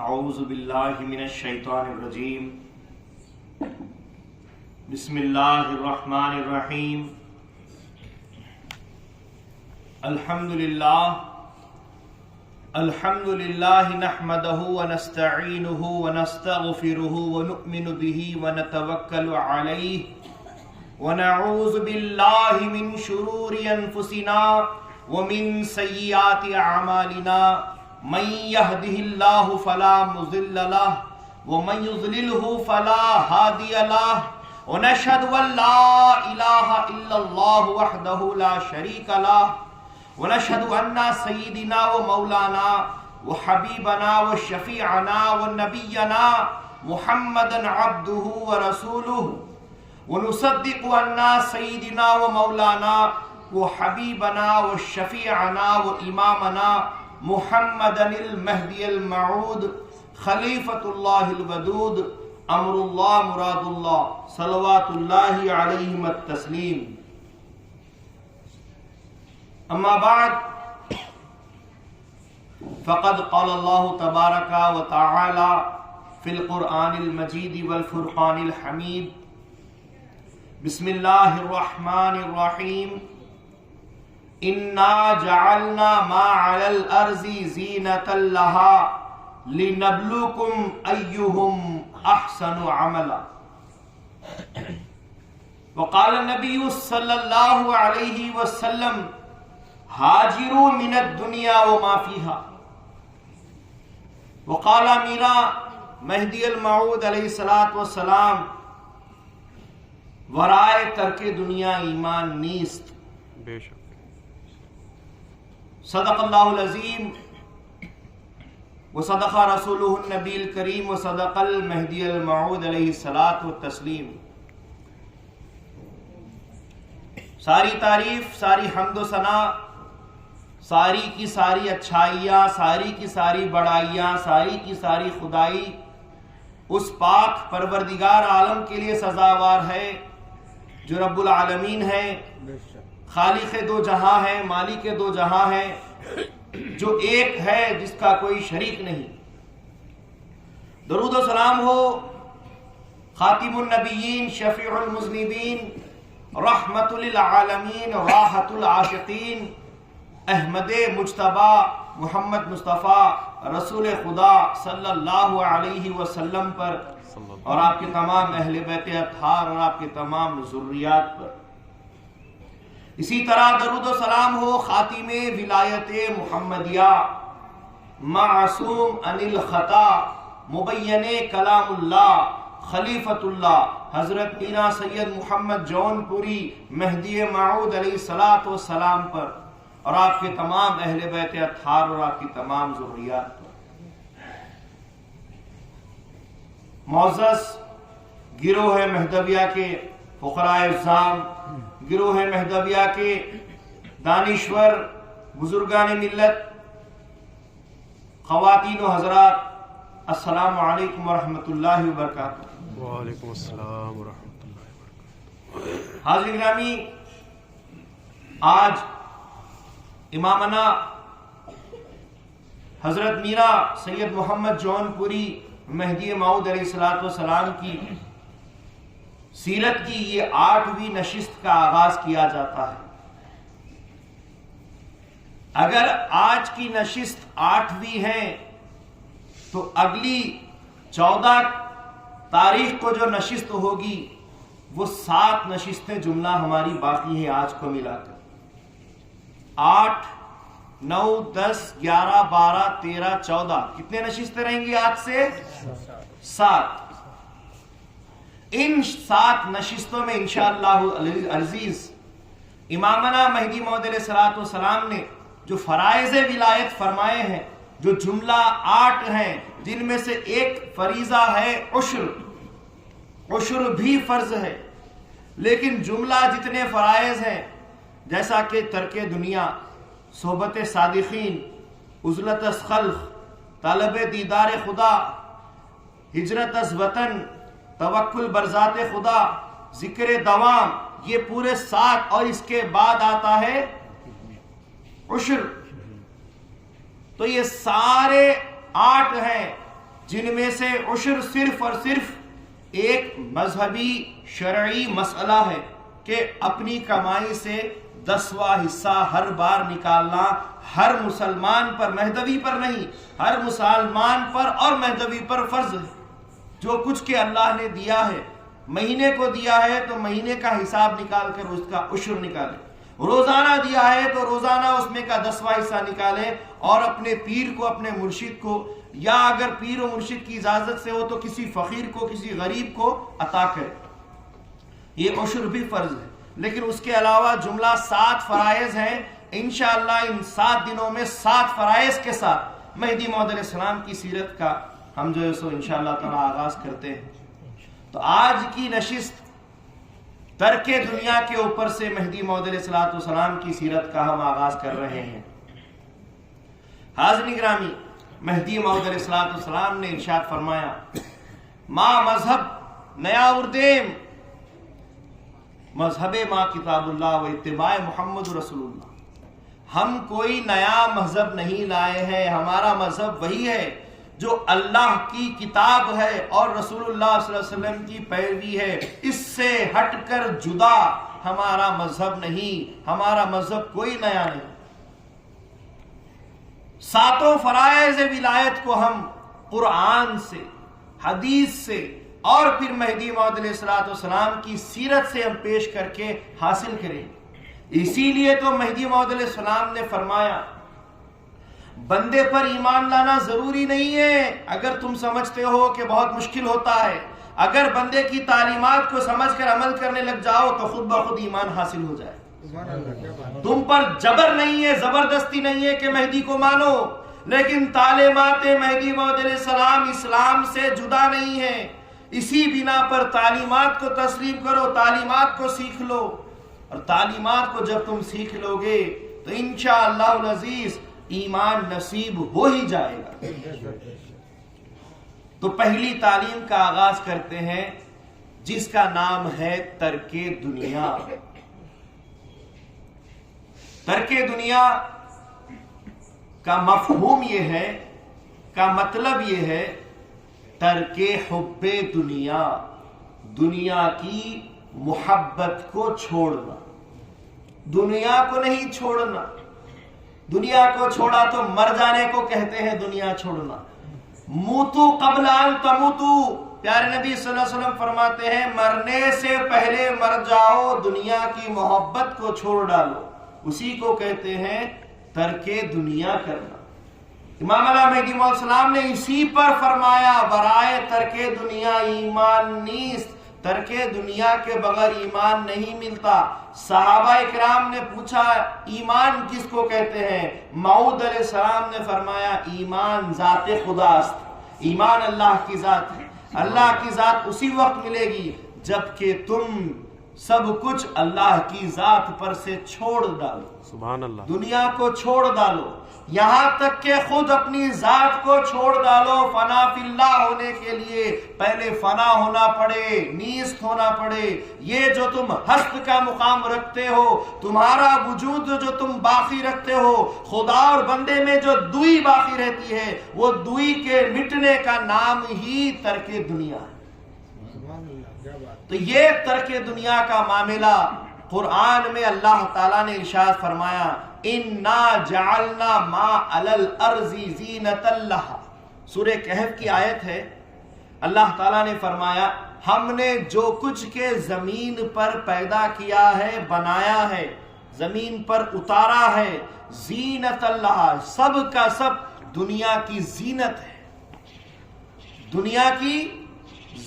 اعوذ باللہ من الشیطان الرجیم بسم اللہ الرحمن الرحیم الحمد للہ نحمدہ ونستعینہ ونستغفرہ ونؤمن بہ ونتوکل علیہ ونعوذ باللہ من شرور انفسنا ومن سیئات اعمالنا من یہدہ اللہ فلا مضل لہ ومن یضللہ فلا ہادی لہ ونشہد ان لا الہ الا اللہ وحدہ لا شریک لہ ونشہد ان سیدنا و مولانا و حبیبنا و شفیعنا و نبینا محمدا عبدہ و رسولہ ونصدق ان سیدنا و مولانا و حبیبنا و شفیعنا و امامنا محمدا المہدی الموعود خلیفۃ اللہ الودود امر اللہ مراد اللہ صلوات اللہ علیہ التسلیم. اما بعد فقد قال اللہ تبارک و تعالی فی القرآن المجید والفرقان الحمید بسم اللہ الرحمن الرحیم انا جعلنا ما علی الارض زینۃ لها لنبلوکم ایہم احسن عملا. وقال النبی صلی اللہ علیہ وسلم ہاجروا من الدنیا وما فیہا. وقال میرا مہدی الموعود علیہ السلام ورائے ترک دنیا ایمان نیست. بے شک. صدق اللہ العظیم وصدق رسولہ النبی الکریم وصدق المہدی الموعود علیہ الصلاۃ والتسلیم. ساری تعریف، ساری حمد و ثنا، ساری کی ساری اچھائیاں، ساری کی ساری بڑائیاں، ساری کی ساری خدائی اس پاک پروردگار عالم کے لیے سزاوار ہے جو رب العالمین ہے، خالق دو جہاں ہے، مالک دو جہاں ہے، جو ایک ہے جس کا کوئی شریک نہیں. درود و سلام ہو خاتم النبیین، شفیع المذنبین، رحمت للعالمین، راحت العاشقین، احمد مجتبی محمد مصطفیٰ رسول خدا صلی اللہ علیہ وسلم پر اور آپ کے تمام اہل بیت اطہار اور آپ کے تمام ذریات پر. اسی طرح درود و سلام ہو خاتم ولایت محمدیہ، معصوم عن الخطا، مبین کلام اللہ، خلیفۃ اللہ حضرت میرا سید محمد جون پوری مہدی موعود علیہ الصلاۃ والسلام پر اور آپ کے تمام اہل بیت اطہار اور آپ کی تمام ذریات پر. معزز گروہ مہدویہ کے فقراء اعظام، گروہ مہدویہ کے دانشور بزرگان ملت، خواتین و حضرات، السلام علیکم ورحمۃ اللہ وبرکاتہ. وعلیکم السلام ورحمۃ اللہ وبرکاتہ. حاضرین گرامی، آج امامنا حضرت میرا سید محمد جون پوری مہدی موعود علیہ السلام کی سیرت کی یہ 8ویں نشست کا آغاز کیا جاتا ہے. اگر آج کی نشست 8ویں ہے تو اگلی 14 تاریخ کو جو نشست ہوگی وہ 7 نشستیں جملہ ہماری باقی ہیں آج کو ملا کر. 8 9 10 11 12 13 14 کتنے نشستیں رہیں گی آج سے؟ 7. ان 7 نشستوں میں انشاءاللہ العزیز امامنا مہدی موعود علیہ السلام نے جو فرائض ولایت فرمائے ہیں، جو جملہ 8 ہیں، جن میں سے ایک فریضہ ہے عشر بھی فرض ہے، لیکن جملہ جتنے فرائض ہیں جیسا کہ ترک دنیا، صحبت صادقین، عزلت از خلق، طلب دیدار خدا، ہجرت از وطن، توکل برذات خدا، ذکر دوام، یہ پورے 7 اور اس کے بعد آتا ہے عشر. تو یہ سارے 8 ہیں جن میں سے عشر صرف اور صرف ایک مذہبی شرعی مسئلہ ہے کہ اپنی کمائی سے 10واں حصہ ہر بار نکالنا ہر مسلمان پر، مہدوی پر نہیں، ہر مسلمان پر اور مہدوی پر فرض ہے۔ جو کچھ کہ اللہ نے دیا ہے، مہینے کو دیا ہے تو مہینے کا حساب نکال کر اس کا عشر نکالے، روزانہ دیا ہے تو روزانہ اس میں کا 10واں حصہ نکالے، اور اپنے پیر کو، اپنے مرشد کو، یا اگر پیر و مرشد کی اجازت سے ہو تو کسی فقیر کو، کسی غریب کو عطا کرے۔ یہ عشر بھی فرض ہے۔ لیکن اس کے علاوہ جملہ 7 فرائض ہیں۔ انشاءاللہ ان 7 دنوں میں 7 فرائض کے ساتھ مہدی موعود علیہ السلام کی سیرت کا ہم جو ہے سو انشاءاللہ تعالی آغاز کرتے ہیں۔ تو آج کی نشست ترک دنیا کے اوپر سے مہدی موعود علیہ السلام کی سیرت کا ہم آغاز کر رہے ہیں۔ حاضرین گرامی، مہدی موعود علیہ السلام نے ارشاد فرمایا، ما مذہب نیا اردیم، مذہب ما کتاب اللہ و اتباع محمد رسول اللہ۔ ہم کوئی نیا مذہب نہیں لائے ہیں، ہمارا مذہب وہی ہے جو اللہ کی کتاب ہے اور رسول اللہ صلی اللہ علیہ وسلم کی پیروی ہے۔ اس سے ہٹ کر جدا ہمارا مذہب نہیں، ہمارا مذہب کوئی نیا نہیں۔ 7 فرائض ولایت کو ہم قرآن سے، حدیث سے اور پھر مہدی موعود علیہ السلام کی سیرت سے ہم پیش کر کے حاصل کریں۔ اسی لیے تو مہدی موعود علیہ السلام نے فرمایا، بندے پر ایمان لانا ضروری نہیں ہے۔ اگر تم سمجھتے ہو کہ بہت مشکل ہوتا ہے، اگر بندے کی تعلیمات کو سمجھ کر عمل کرنے لگ جاؤ تو خود بخود ایمان حاصل ہو جائے۔ تم پر جبر نہیں ہے، زبردستی نہیں ہے کہ مہدی کو مانو، لیکن تعلیمات مہدی موعود علیہ السلام اسلام سے جدا نہیں ہے۔ اسی بنا پر تعلیمات کو تسلیم کرو، تعلیمات کو سیکھ لو، اور تعلیمات کو جب تم سیکھ لو گے تو انشاءاللہ العزیز ایمان نصیب ہو ہی جائے گا۔ تو پہلی تعلیم کا آغاز کرتے ہیں جس کا نام ہے ترک دنیا۔ ترک دنیا کا مفہوم یہ ہے، کا مطلب یہ ہے ترک حب دنیا، دنیا کی محبت کو چھوڑنا۔ دنیا کو نہیں چھوڑنا، دنیا کو چھوڑا تو مر جانے کو کہتے ہیں دنیا چھوڑنا۔ موتو قبل ان تموتو، پیارے نبی صلی اللہ علیہ وسلم فرماتے ہیں مرنے سے پہلے مر جاؤ، دنیا کی محبت کو چھوڑ ڈالو، اسی کو کہتے ہیں ترک دنیا کرنا۔ امام علیہ مہدی موعود السلام نے اسی پر فرمایا، برائے ترک دنیا ایمان نیست، ترک دنیا کے بغیر ایمان نہیں ملتا۔ صحابہ اکرام نے پوچھا ایمان کس کو کہتے ہیں؟ موعود علیہ السلام نے فرمایا ایمان ذات خدا است، ایمان اللہ کی ذات ہے۔ اللہ کی ذات اسی وقت ملے گی جبکہ تم سب کچھ اللہ کی ذات پر سے چھوڑ ڈالو، سبحان اللہ، دنیا کو چھوڑ ڈالو، یہاں تک کہ خود اپنی ذات کو چھوڑ ڈالو۔ فنا فی اللہ ہونے کے لیے پہلے فنا ہونا پڑے، نیست ہونا پڑے۔ یہ جو تم ہست کا مقام رکھتے ہو، تمہارا وجود جو تم باقی رکھتے ہو، خدا اور بندے میں جو دوئی باقی رہتی ہے، وہ دوئی کے مٹنے کا نام ہی ترک دنیا ہے۔ تو یہ ترک دنیا کا معاملہ قرآن میں اللہ تعالیٰ نے ارشاد فرمایا، اِنَّا جَعَلْنَا مَا عَلَى الْأَرْضِ زِينَةً لَهَا، سورہ کہف کی آیت ہے۔ اللہ تعالیٰ نے فرمایا ہم نے جو کچھ کے زمین پر پیدا کیا ہے، بنایا ہے، زمین پر اتارا ہے، زِينَةً لَهَا، سب کا سب دنیا کی زینت ہے، دنیا کی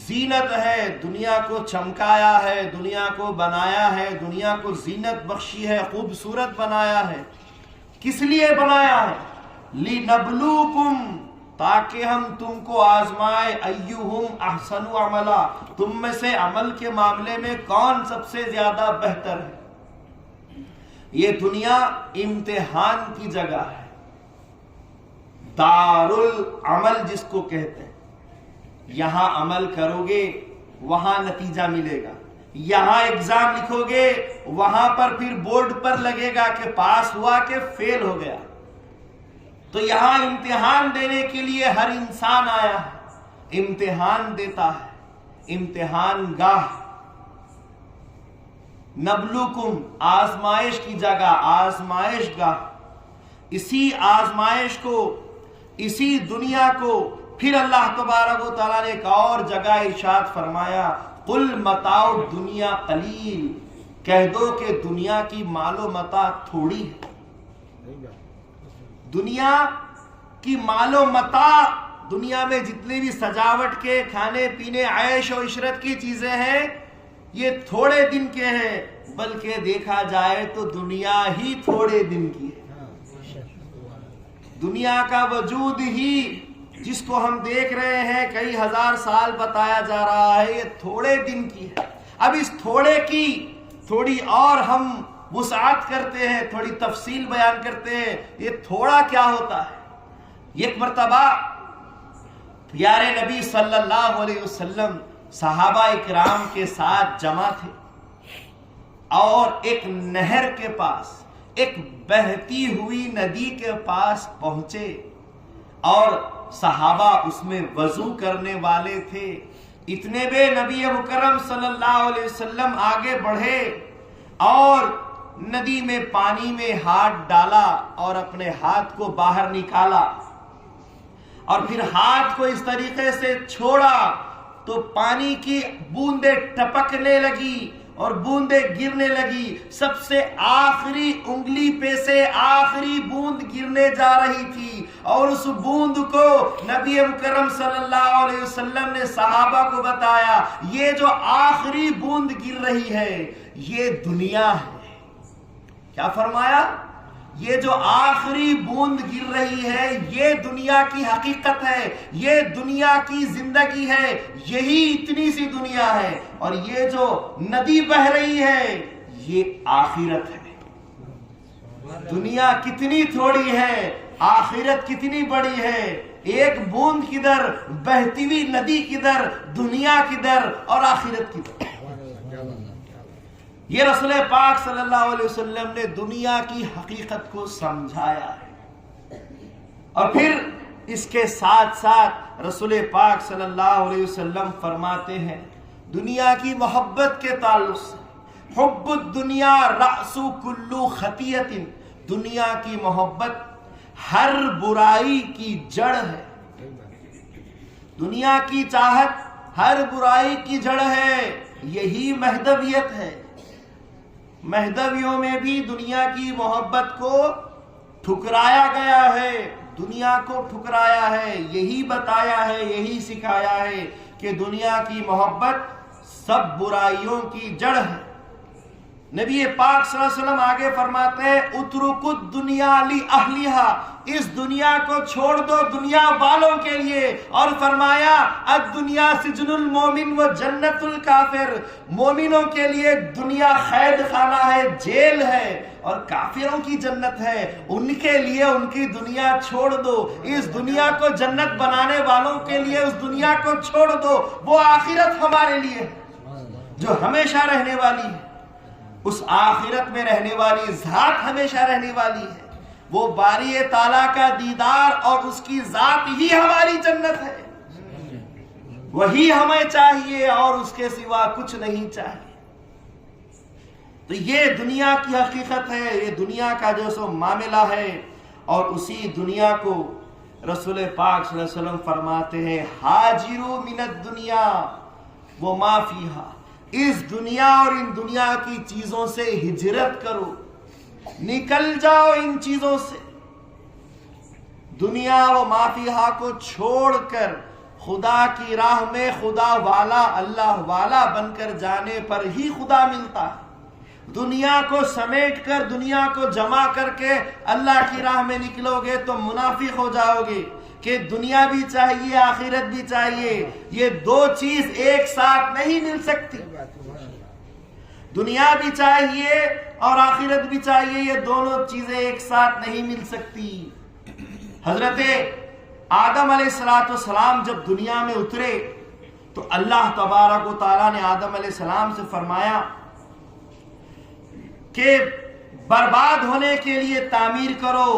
زینت ہے، دنیا کو چمکایا ہے، دنیا کو بنایا ہے، دنیا کو زینت بخشی ہے، خوبصورت بنایا ہے۔ کس لیے بنایا ہے؟ لِنَبْلُوكُمْ، تاکہ ہم تم کو آزمائے، اَيُّهُمْ أَحْسَنُ عَمَلًا، تم میں سے عمل کے معاملے میں کون سب سے زیادہ بہتر ہے۔ یہ دنیا امتحان کی جگہ ہے، دار العمل جس کو کہتے ہیں۔ یہاں عمل کرو گے وہاں نتیجہ ملے گا، یہاں ایگزام لکھو گے وہاں پر پھر بورڈ پر لگے گا کہ پاس ہوا کہ فیل ہو گیا۔ تو یہاں امتحان دینے کے لیے ہر انسان آیا ہے۔ امتحان دیتا ہے، امتحان گاہ، نبلوکم آزمائش کی جگہ، آزمائش گاہ، اسی آزمائش کو، اسی دنیا کو پھر اللہ تبارک و تعالیٰ نے ایک اور جگہ ارشاد فرمایا، قل متاع الدنیا قلیل، کہہ دو کہ دنیا کی مال و متاع تھوڑی ہے، دنیا کی مال و متاع، دنیا میں جتنی بھی سجاوٹ کے کھانے پینے عیش و عشرت کی چیزیں ہیں یہ تھوڑے دن کے ہیں، بلکہ دیکھا جائے تو دنیا ہی تھوڑے دن کی ہے۔ دنیا کا وجود ہی جس کو ہم دیکھ رہے ہیں کئی ہزار سال بتایا جا رہا ہے، یہ تھوڑے دن کی ہے۔ اب اس تھوڑے کی تھوڑی اور ہم وسعت کرتے ہیں، تھوڑی تفصیل بیان کرتے ہیں، یہ تھوڑا کیا ہوتا ہے۔ ایک مرتبہ پیارے نبی صلی اللہ علیہ وسلم صحابہ اکرام کے ساتھ جمع تھے اور ایک نہر کے پاس، ایک بہتی ہوئی ندی کے پاس پہنچے اور صحابہ اس میں وضو کرنے والے تھے۔ اتنے بے نبی مکرم صلی اللہ علیہ وسلم آگے بڑھے اور ندی میں پانی میں ہاتھ ڈالا اور اپنے ہاتھ کو باہر نکالا اور پھر ہاتھ کو اس طریقے سے چھوڑا تو پانی کی بوندیں ٹپکنے لگی اور بوندیں گرنے لگی، سب سے آخری انگلی پہ سے آخری بوند گرنے جا رہی تھی اور اس بوند کو نبی مکرم صلی اللہ علیہ وسلم نے صحابہ کو بتایا، یہ جو آخری بوند گر رہی ہے یہ دنیا ہے۔ کیا فرمایا؟ یہ جو آخری بوند گر رہی ہے یہ دنیا کی حقیقت ہے، یہ دنیا کی زندگی ہے، یہی اتنی سی دنیا ہے، اور یہ جو ندی بہ رہی ہے یہ آخرت ہے۔ دنیا کتنی تھوڑی ہے، آخرت کتنی بڑی ہے، ایک بوند کدھر، بہتی ہوئی ندی کدھر، دنیا کدھر اور آخرت کدھر۔ یہ رسول پاک صلی اللہ علیہ وسلم نے دنیا کی حقیقت کو سمجھایا ہے، اور پھر اس کے ساتھ ساتھ رسول پاک صلی اللہ علیہ وسلم فرماتے ہیں دنیا کی محبت کے تعلق سے، حب الدنیا رأس کل خطیۃ، دنیا کی محبت ہر برائی کی جڑ ہے، دنیا کی چاہت ہر برائی کی جڑ ہے، یہی مہدویت ہے۔ مہدویوں میں بھی دنیا کی محبت کو ٹھکرایا گیا ہے، دنیا کو ٹھکرایا ہے، یہی بتایا ہے، یہی سکھایا ہے کہ دنیا کی محبت سب برائیوں کی جڑ ہے۔ نبی پاک صلی اللہ علیہ وسلم آگے فرماتے ہیں اترکوا الدنیا لأہلہا، اس دنیا کو چھوڑ دو دنیا والوں کے لیے، اور فرمایا الدنیا سجن المومن و جنت الکافر، مومنوں کے لیے دنیا قید خانہ ہے، جیل ہے، اور کافروں کی جنت ہے، ان کے لیے ان کی دنیا چھوڑ دو، اس دنیا کو جنت بنانے والوں کے لیے اس دنیا کو چھوڑ دو، وہ آخرت ہمارے لیے ہے جو ہمیشہ رہنے والی ہے، اس آخرت میں رہنے والی ذات ہمیشہ رہنے والی ہے، وہ باری تعالیٰ کا دیدار اور اس کی ذات ہی ہماری جنت ہے، وہی ہمیں چاہیے اور اس کے سوا کچھ نہیں چاہیے۔ تو یہ دنیا کی حقیقت ہے، یہ دنیا کا جو سو معاملہ ہے، اور اسی دنیا کو رسول پاک صلی اللہ علیہ وسلم فرماتے ہیں ہاجروا من الدنیا وما فیہا، اس دنیا اور ان دنیا کی چیزوں سے ہجرت کرو، نکل جاؤ ان چیزوں سے، دنیا و ما فیہا کو چھوڑ کر خدا کی راہ میں خدا والا اللہ والا بن کر جانے پر ہی خدا ملتا ہے۔ دنیا کو سمیٹ کر دنیا کو جمع کر کے اللہ کی راہ میں نکلو گے تو منافق ہو جاؤ گے کہ دنیا بھی چاہیے آخرت بھی چاہیے، یہ دو چیز ایک ساتھ نہیں مل سکتی، دنیا بھی چاہیے اور آخرت بھی چاہیے، یہ دونوں چیزیں ایک ساتھ نہیں مل سکتی۔ حضرت آدم علیہ السلام جب دنیا میں اترے تو اللہ تبارک و تعالیٰ نے آدم علیہ السلام سے فرمایا کہ برباد ہونے کے لیے تعمیر کرو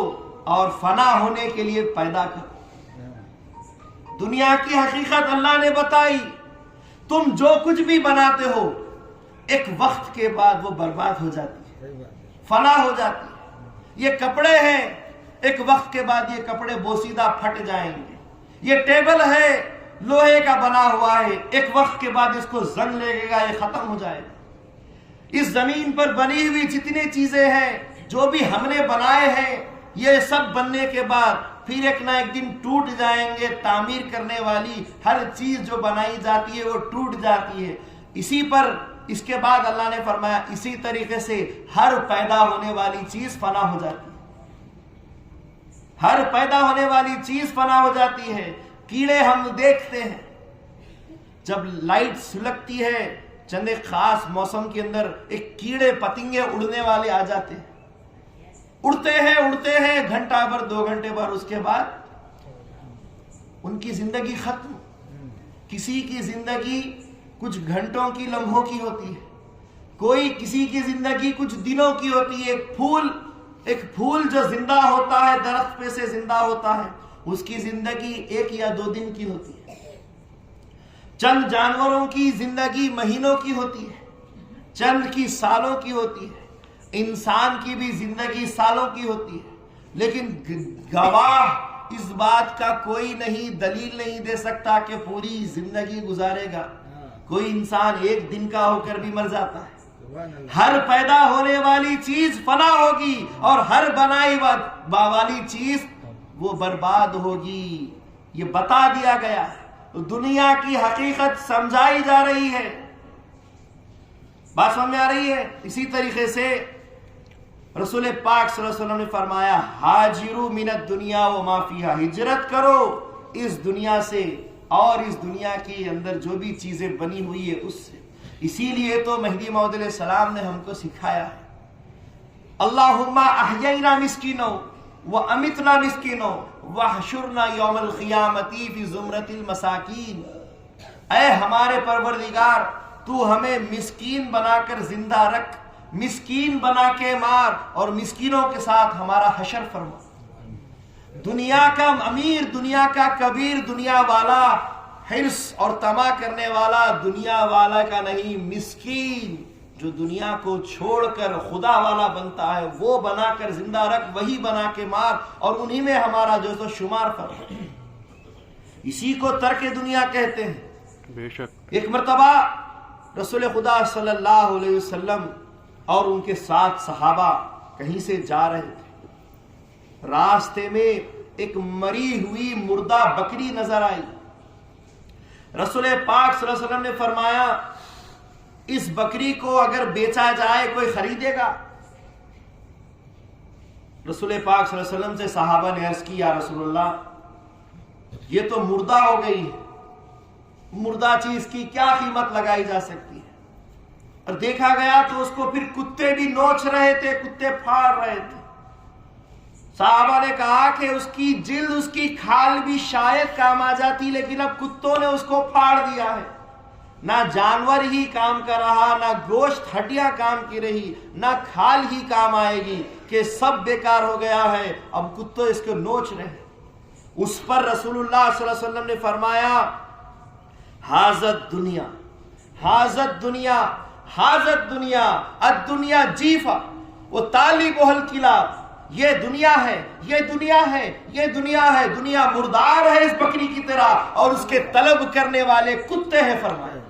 اور فنا ہونے کے لیے پیدا کرو۔ دنیا کی حقیقت اللہ نے بتائی. تم جو کچھ بھی بناتے ہو ایک وقت کے بعد وہ برباد ہو جاتی ہے, فنا ہو جاتی ہے. یہ کپڑے ہیں, ایک وقت کے بعد یہ کپڑے بوسیدہ پھٹ جائیں گے. یہ ٹیبل ہے, لوہے کا بنا ہوا ہے, ایک وقت کے بعد اس کو زنگ لگے گا, یہ ختم ہو جائے گا. اس زمین پر بنی ہوئی جتنی چیزیں ہیں, جو بھی ہم نے بنائے ہیں, یہ سب بننے کے بعد پھر ایک نہ ایک دن ٹوٹ جائیں گے. تعمیر کرنے والی ہر چیز جو بنائی جاتی ہے وہ ٹوٹ جاتی ہے. اسی پر اس کے بعد اللہ نے فرمایا اسی طریقے سے ہر پیدا ہونے والی چیز فنا ہو جاتی ہے. ہر پیدا ہونے والی چیز فنا ہو جاتی ہے. کیڑے ہم دیکھتے ہیں, جب لائٹ سلگتی ہے چند ایک خاص موسم کے اندر ایک کیڑے پتنگے اڑنے والے آ جاتے ہیں, اڑتے ہیں گھنٹہ بھر 2 گھنٹے بھر, اس کے بعد ان کی زندگی ختم. کسی کی زندگی کچھ گھنٹوں کی, لمحوں کی ہوتی ہے, کسی کی زندگی کچھ دنوں کی ہوتی ہے. ایک پھول جو زندہ ہوتا ہے, درخت پہ سے زندہ ہوتا ہے, اس کی زندگی 1 یا 2 دن کی ہوتی ہے. چند جانوروں کی زندگی مہینوں کی ہوتی ہے, چند کی سالوں کی ہوتی ہے. انسان کی بھی زندگی سالوں کی ہوتی ہے. لیکن گواہ اس بات کا کوئی نہیں, دلیل نہیں دے سکتا کہ پوری زندگی گزارے گا. کوئی انسان 1 دن کا ہو کر بھی مر جاتا ہے. ہر پیدا ہونے والی چیز فنا ہوگی اور ہر بنائی والی چیز وہ برباد ہوگی. یہ بتا دیا گیا ہے. دنیا کی حقیقت سمجھائی جا رہی ہے. بات سمجھ میں آ رہی ہے؟ اسی طریقے سے رسول پاک صلی اللہ علیہ وسلم نے فرمایا ہاجروا من الدنیا وما فیہا, ہجرت کرو اس دنیا سے اور اس دنیا کے اندر جو بھی چیزیں بنی ہوئی ہے اس سے. اسی لیے تو مہدی موعود علیہ السلام نے ہم کو سکھایا ہے اللہم احیینا مسکینو وامتنا مسکینو واحشرنا یوم القیامت فی زمرۃ المساکین. اے ہمارے پروردگار, تو ہمیں مسکین بنا کر زندہ رکھ, مسکین بنا کے مار, اور مسکینوں کے ساتھ ہمارا حشر فرما. دنیا کا امیر, دنیا کا کبیر, دنیا والا, حرص اور طمع کرنے والا دنیا والا کا نہیں, مسکین جو دنیا کو چھوڑ کر خدا والا بنتا ہے وہ بنا کر زندہ رکھ, وہی بنا کے مار, اور انہی میں ہمارا جو تو شمار فرما. اسی کو ترک دنیا کہتے ہیں. بے شک. ایک مرتبہ رسول خدا صلی اللہ علیہ وسلم اور ان کے ساتھ صحابہ کہیں سے جا رہے تھے. راستے میں ایک مری ہوئی مردہ بکری نظر آئی. رسول پاک صلی اللہ علیہ وسلم نے فرمایا اس بکری کو اگر بیچا جائے کوئی خریدے گا؟ رسول پاک صلی اللہ علیہ وسلم سے صحابہ نے عرض کی یا رسول اللہ یہ تو مردہ ہو گئی ہے, مردہ چیز کی کیا قیمت لگائی جا سکتی ہے؟ اور دیکھا گیا تو اس کو پھر کتے بھی نوچ رہے تھے, کتے پھاڑ رہے تھے. صحابہ نے کہا کہ اس کی جلد, اس کی کھال بھی شاید کام آ جاتی, لیکن اب کتوں نے اس کو پھاڑ دیا ہے. نہ جانور ہی کام کر رہا, نہ گوشت ہڈیاں کام کی رہی, نہ کھال ہی کام آئے گی, کہ سب بیکار ہو گیا ہے. اب کتے اس کو نوچ رہے. اس پر رسول اللہ صلی اللہ علیہ وسلم نے فرمایا حاضت دنیا, حاضت دنیا, حاضت دنیا, الدنیا جیفا و طالبها الکلاب. یہ دنیا ہے, یہ دنیا ہے, یہ دنیا ہے, دنیا مردار ہے اس بکری کی طرح, اور اس کے طلب کرنے والے کتے ہیں. فرمایا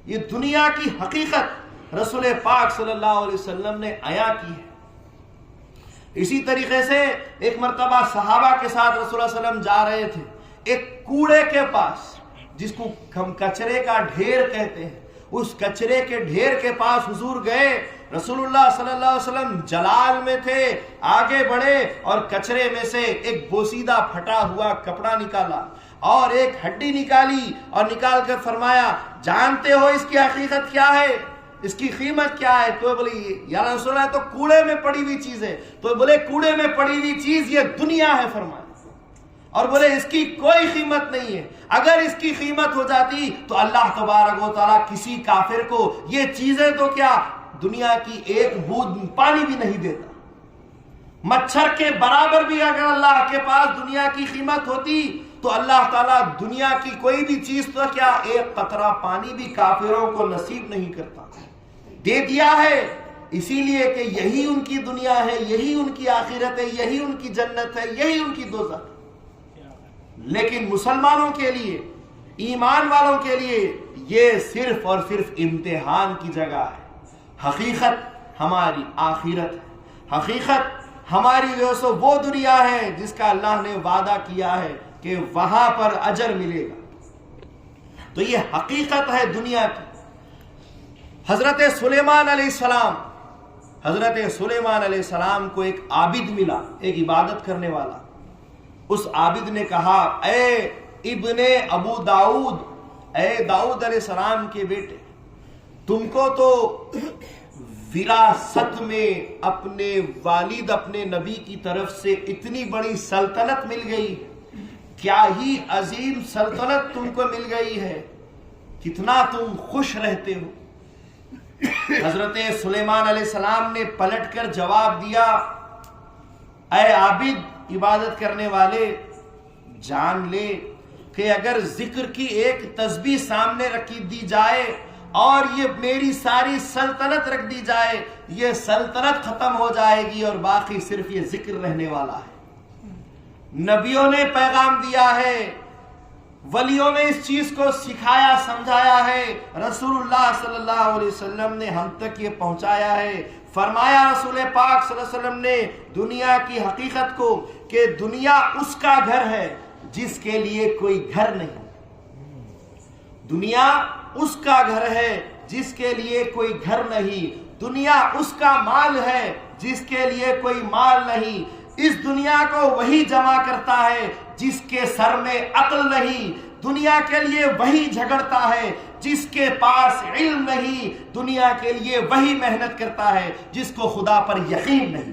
یہ دنیا کی حقیقت رسول پاک صلی اللہ علیہ وسلم نے عیاں کی ہے. اسی طریقے سے ایک مرتبہ صحابہ کے ساتھ رسول اللہ علیہ وسلم جا رہے تھے ایک کوڑے کے پاس, جس کو ہم کچرے کا ڈھیر کہتے ہیں. اس کچرے کے ڈھیر کے پاس حضور گئے. رسول اللہ صلی اللہ علیہ وسلم جلال میں تھے, آگے بڑھے اور کچرے میں سے ایک بوسیدہ پھٹا ہوا کپڑا نکالا اور ایک ہڈی نکالی, اور نکال کر فرمایا جانتے ہو اس کی حقیقت کیا ہے, اس کی قیمت کیا ہے؟ تو بولے یا رسول اللہ تو کوڑے میں پڑی ہوئی چیز ہے. تو بولے کوڑے میں پڑی ہوئی چیز یہ دنیا ہے. فرمایا اور بولے اس کی کوئی قیمت نہیں ہے. اگر اس کی قیمت ہو جاتی تو اللہ تبارک و تعالیٰ کسی کافر کو یہ چیزیں تو کیا دنیا کی ایک بوند پانی بھی نہیں دیتا. مچھر کے برابر بھی اگر اللہ کے پاس دنیا کی قیمت ہوتی تو اللہ تعالیٰ دنیا کی کوئی بھی چیز تو کیا ایک قطرہ پانی بھی کافروں کو نصیب نہیں کرتا، دے دیا ہے اسی لیے کہ یہی ان کی دنیا ہے، یہی ان کی آخرت ہے، یہی ان کی جنت ہے، یہی ان کی دوزخ ہے۔ لیکن مسلمانوں کے لیے، ایمان والوں کے لیے یہ صرف اور صرف امتحان کی جگہ ہے۔ حقیقت ہماری آخرت ہے، حقیقت ہماری جو سو وہ دنیا ہے جس کا اللہ نے وعدہ کیا ہے کہ وہاں پر اجر ملے گا۔ تو یہ حقیقت ہے دنیا کی۔ حضرت سلیمان علیہ السلام، حضرت سلیمان علیہ السلام کو ایک عابد ملا، ایک عبادت کرنے والا۔ اس عابد نے کہا، اے ابن ابو داؤد، اے داؤد علیہ السلام کے بیٹے، تم کو تو وراثت میں اپنے والد، اپنے نبی کی طرف سے اتنی بڑی سلطنت مل گئی، کیا ہی عظیم سلطنت تم کو مل گئی ہے، کتنا تم خوش رہتے ہو۔ حضرت سلیمان علیہ السلام نے پلٹ کر جواب دیا، اے عابد، عبادت کرنے والے، جان لے کہ اگر ذکر کی ایک تسبیح سامنے رکھی دی جائے اور یہ میری ساری سلطنت رکھ دی جائے، یہ سلطنت ختم ہو جائے گی اور باقی صرف یہ ذکر رہنے والا ہے۔ نبیوں نے پیغام دیا ہے، ولیوں نے اس چیز کو سکھایا، سمجھایا ہے، رسول اللہ صلی اللہ علیہ وسلم نے ہم تک یہ پہنچایا ہے۔ فرمایا رسول پاک صلی اللہ علیہ وسلم نے دنیا کی حقیقت کو کہ دنیا اس کا گھر ہے جس کے لیے کوئی گھر نہیں، دنیا اس کا گھر ہے جس کے لیے کوئی گھر نہیں، دنیا اس کا مال ہے جس کے لیے کوئی مال نہیں، اس دنیا کو وہی جمع کرتا ہے جس کے سر میں عقل نہیں، دنیا کے لیے وہی جھگڑتا ہے جس کے پاس علم نہیں، دنیا کے لیے وہی محنت کرتا ہے جس کو خدا پر یقین نہیں۔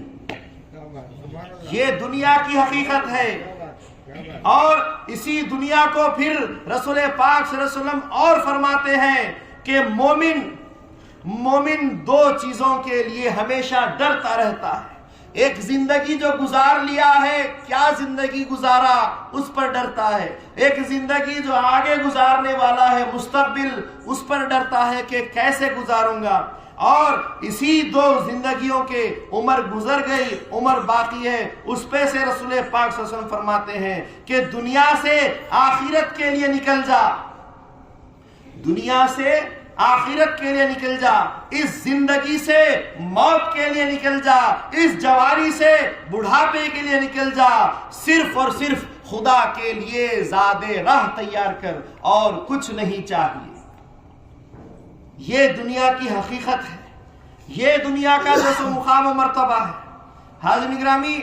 یہ دنیا کی حقیقت ہے۔ اور اسی دنیا کو پھر رسول پاک صلی اللہ علیہ وسلم اور فرماتے ہیں کہ مومن دو چیزوں کے لیے ہمیشہ ڈرتا رہتا ہے۔ ایک زندگی جو گزار لیا ہے، کیا زندگی گزارا، اس پر ڈرتا ہے۔ ایک زندگی جو آگے گزارنے والا ہے، مستقبل، اس پر ڈرتا ہے کہ کیسے گزاروں گا۔ اور اسی دو زندگیوں کے عمر گزر گئی، عمر باقی ہے، اس پہ سے رسول پاک صلی اللہ علیہ وسلم فرماتے ہیں کہ دنیا سے آخرت کے لیے نکل جا، دنیا سے آخرت کے لیے نکل جا، اس زندگی سے موت کے لیے نکل جا، اس جوانی سے بڑھاپے کے لیے نکل جا، صرف اور صرف خدا کے لیے زاد راہ تیار کر، اور کچھ نہیں چاہیے۔ یہ دنیا کی حقیقت ہے، یہ دنیا کا جو مقام و مرتبہ ہے۔ حاضرین گرامی،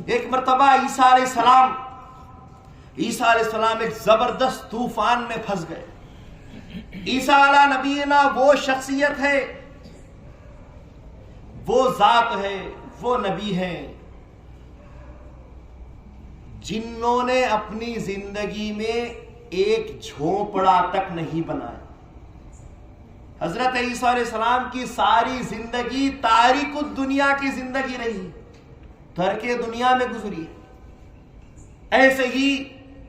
ایک مرتبہ عیسیٰ علیہ السلام ایک زبردست طوفان میں پھنس گئے۔ عیسیٰ علیہ نبینا وہ شخصیت ہے، وہ ذات ہے، وہ نبی ہے جنہوں نے اپنی زندگی میں ایک جھونپڑا تک نہیں بنایا۔ حضرت عیسیٰ علیہ السلام کی ساری زندگی تاریک الدنیا کی زندگی رہی، ترک دنیا میں گزری۔ ایسے ہی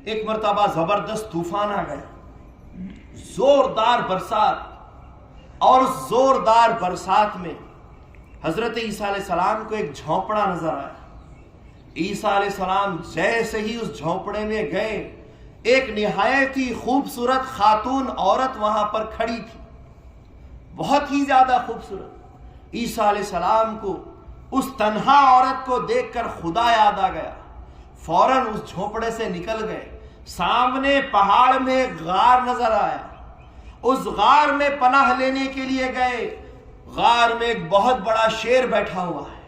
ایک مرتبہ زبردست طوفان آ گیا، زوردار برسات، اور اس زوردار برسات میں حضرت عیسیٰ علیہ السلام کو ایک جھونپڑا نظر آیا۔ عیسیٰ علیہ السلام جیسے ہی اس جھونپڑے میں گئے، ایک نہایت ہی خوبصورت خاتون عورت وہاں پر کھڑی تھی، بہت ہی زیادہ خوبصورت۔ عیسیٰ علیہ السلام کو اس تنہا عورت کو دیکھ کر خدا یاد آ گیا، فوراً اس جھونپڑے سے نکل گئے۔ سامنے پہاڑ میں ایک غار نظر آیا، اس غار میں پناہ لینے کے لیے گئے۔ غار میں ایک بہت بڑا شیر بیٹھا ہوا ہے۔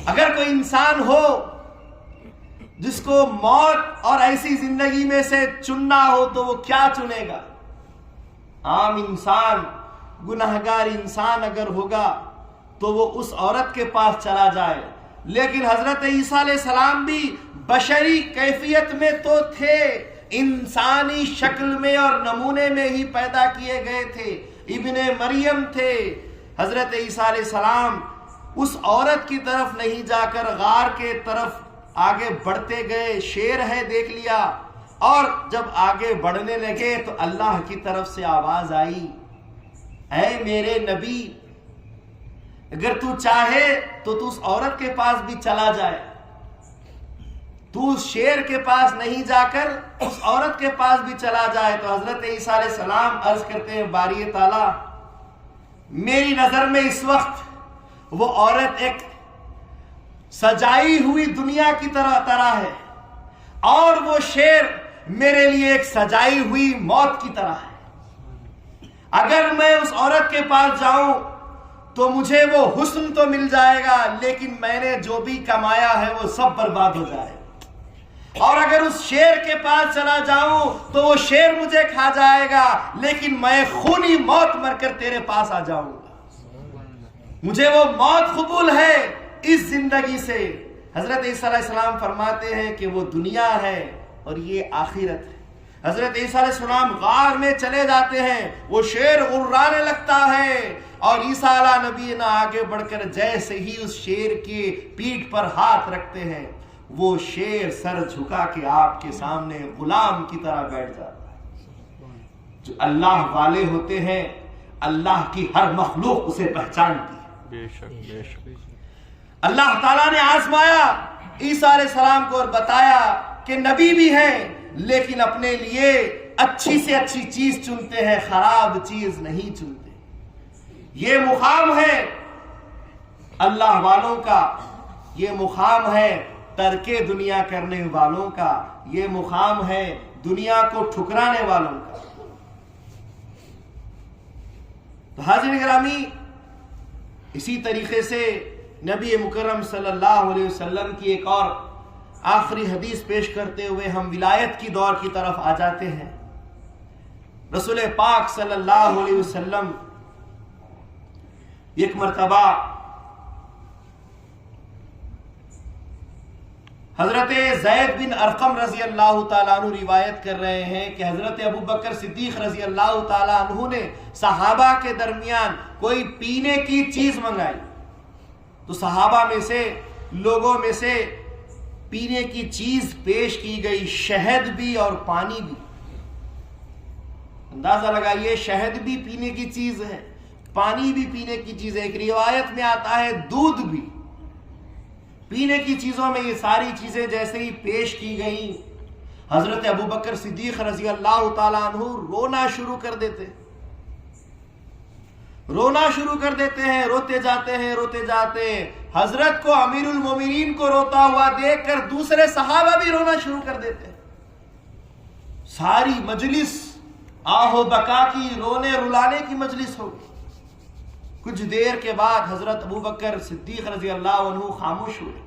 اگر کوئی انسان ہو جس کو موت اور ایسی زندگی میں سے چننا ہو تو وہ کیا چنے گا؟ عام انسان، گناہگار انسان اگر ہوگا تو وہ اس عورت کے پاس چلا جائے، لیکن حضرت عیسیٰ علیہ السلام بھی بشری کیفیت میں تو تھے، انسانی شکل میں اور نمونے میں ہی پیدا کیے گئے تھے، ابن مریم تھے۔ حضرت عیسیٰ علیہ السلام اس عورت کی طرف نہیں جا کر غار کے طرف آگے بڑھتے گئے، شیر ہے دیکھ لیا، اور جب آگے بڑھنے لگے تو اللہ کی طرف سے آواز آئی، اے میرے نبی، اگر تو چاہے تو تو اس عورت کے پاس بھی چلا جائے، تو اس شیر کے پاس نہیں جا کر اس عورت کے پاس بھی چلا جائے۔ تو حضرت عیسیٰ علیہ السلام عرض کرتے ہیں، باری تعالیٰ، میری نظر میں اس وقت وہ عورت ایک سجائی ہوئی دنیا کی طرح ہے، اور وہ شیر میرے لیے ایک سجائی ہوئی موت کی طرح ہے۔ اگر میں اس عورت کے پاس جاؤں تو مجھے وہ حسن تو مل جائے گا، لیکن میں نے جو بھی کمایا ہے وہ سب برباد ہو جائے گا، اور اگر اس شیر کے پاس چلا جاؤں تو وہ شیر مجھے کھا جائے گا، لیکن میں خونی موت مر کر تیرے پاس آ جاؤں گا، مجھے وہ موت قبول ہے اس زندگی سے۔ حضرت عیسیٰ علیہ السلام فرماتے ہیں کہ وہ دنیا ہے اور یہ آخرت ہے۔ حضرت عیسیٰ علیہ السلام غار میں چلے جاتے ہیں، وہ شیر غرانے لگتا ہے، اور عیسیٰ علیہ نبی نے آگے بڑھ کر جیسے ہی اس شیر کی پیٹھ پر ہاتھ رکھتے ہیں، وہ شیر سر جھکا کے آپ کے سامنے غلام کی طرح بیٹھ جاتا ہے۔ جو اللہ والے ہوتے ہیں، اللہ کی ہر مخلوق اسے پہچانتی ہے۔ بے شک بے شک۔ اللہ تعالیٰ نے آزمایا عیسیٰ علیہ السلام کو اور بتایا کہ نبی بھی ہیں، لیکن اپنے لیے اچھی سے اچھی چیز چنتے ہیں، خراب چیز نہیں چنتے۔ یہ مقام ہے اللہ والوں کا، یہ مقام ہے ترک دنیا کرنے والوں کا، یہ مقام ہے دنیا کو ٹھکرانے والوں کا۔ تو حاضرین گرامی، اسی طریقے سے نبی مکرم صلی اللہ علیہ وسلم کی ایک اور آخری حدیث پیش کرتے ہوئے ہم ولایت کی دور کی طرف آ جاتے ہیں۔ رسول پاک صلی اللہ علیہ وسلم ایک مرتبہ حضرت زید بن ارقم رضی اللہ تعالیٰ عنہ روایت کر رہے ہیں کہ حضرت ابو بکر صدیق رضی اللہ تعالیٰ عنہ نے صحابہ کے درمیان کوئی پینے کی چیز منگائی، تو صحابہ میں سے، لوگوں میں سے پینے کی چیز پیش کی گئی، شہد بھی اور پانی بھی۔ اندازہ لگائیے، شہد بھی پینے کی چیز ہے، پانی بھی پینے کی چیز ہے، ایک روایت میں آتا ہے دودھ بھی۔ پینے کی چیزوں میں یہ ساری چیزیں جیسے ہی پیش کی گئیں، حضرت ابو بکر صدیق رضی اللہ تعالیٰ عنہ رونا شروع کر دیتے ہیں، روتے جاتے ہیں۔ حضرت کو، امیر المومنین کو روتا ہوا دیکھ کر دوسرے صحابہ بھی رونا شروع کر دیتے ہیں۔ ساری مجلس آہ و بکا کی، رونے رلانے کی مجلس ہو گئی۔ کچھ دیر کے بعد حضرت ابو بکر صدیق رضی اللہ عنہ خاموش ہوئے،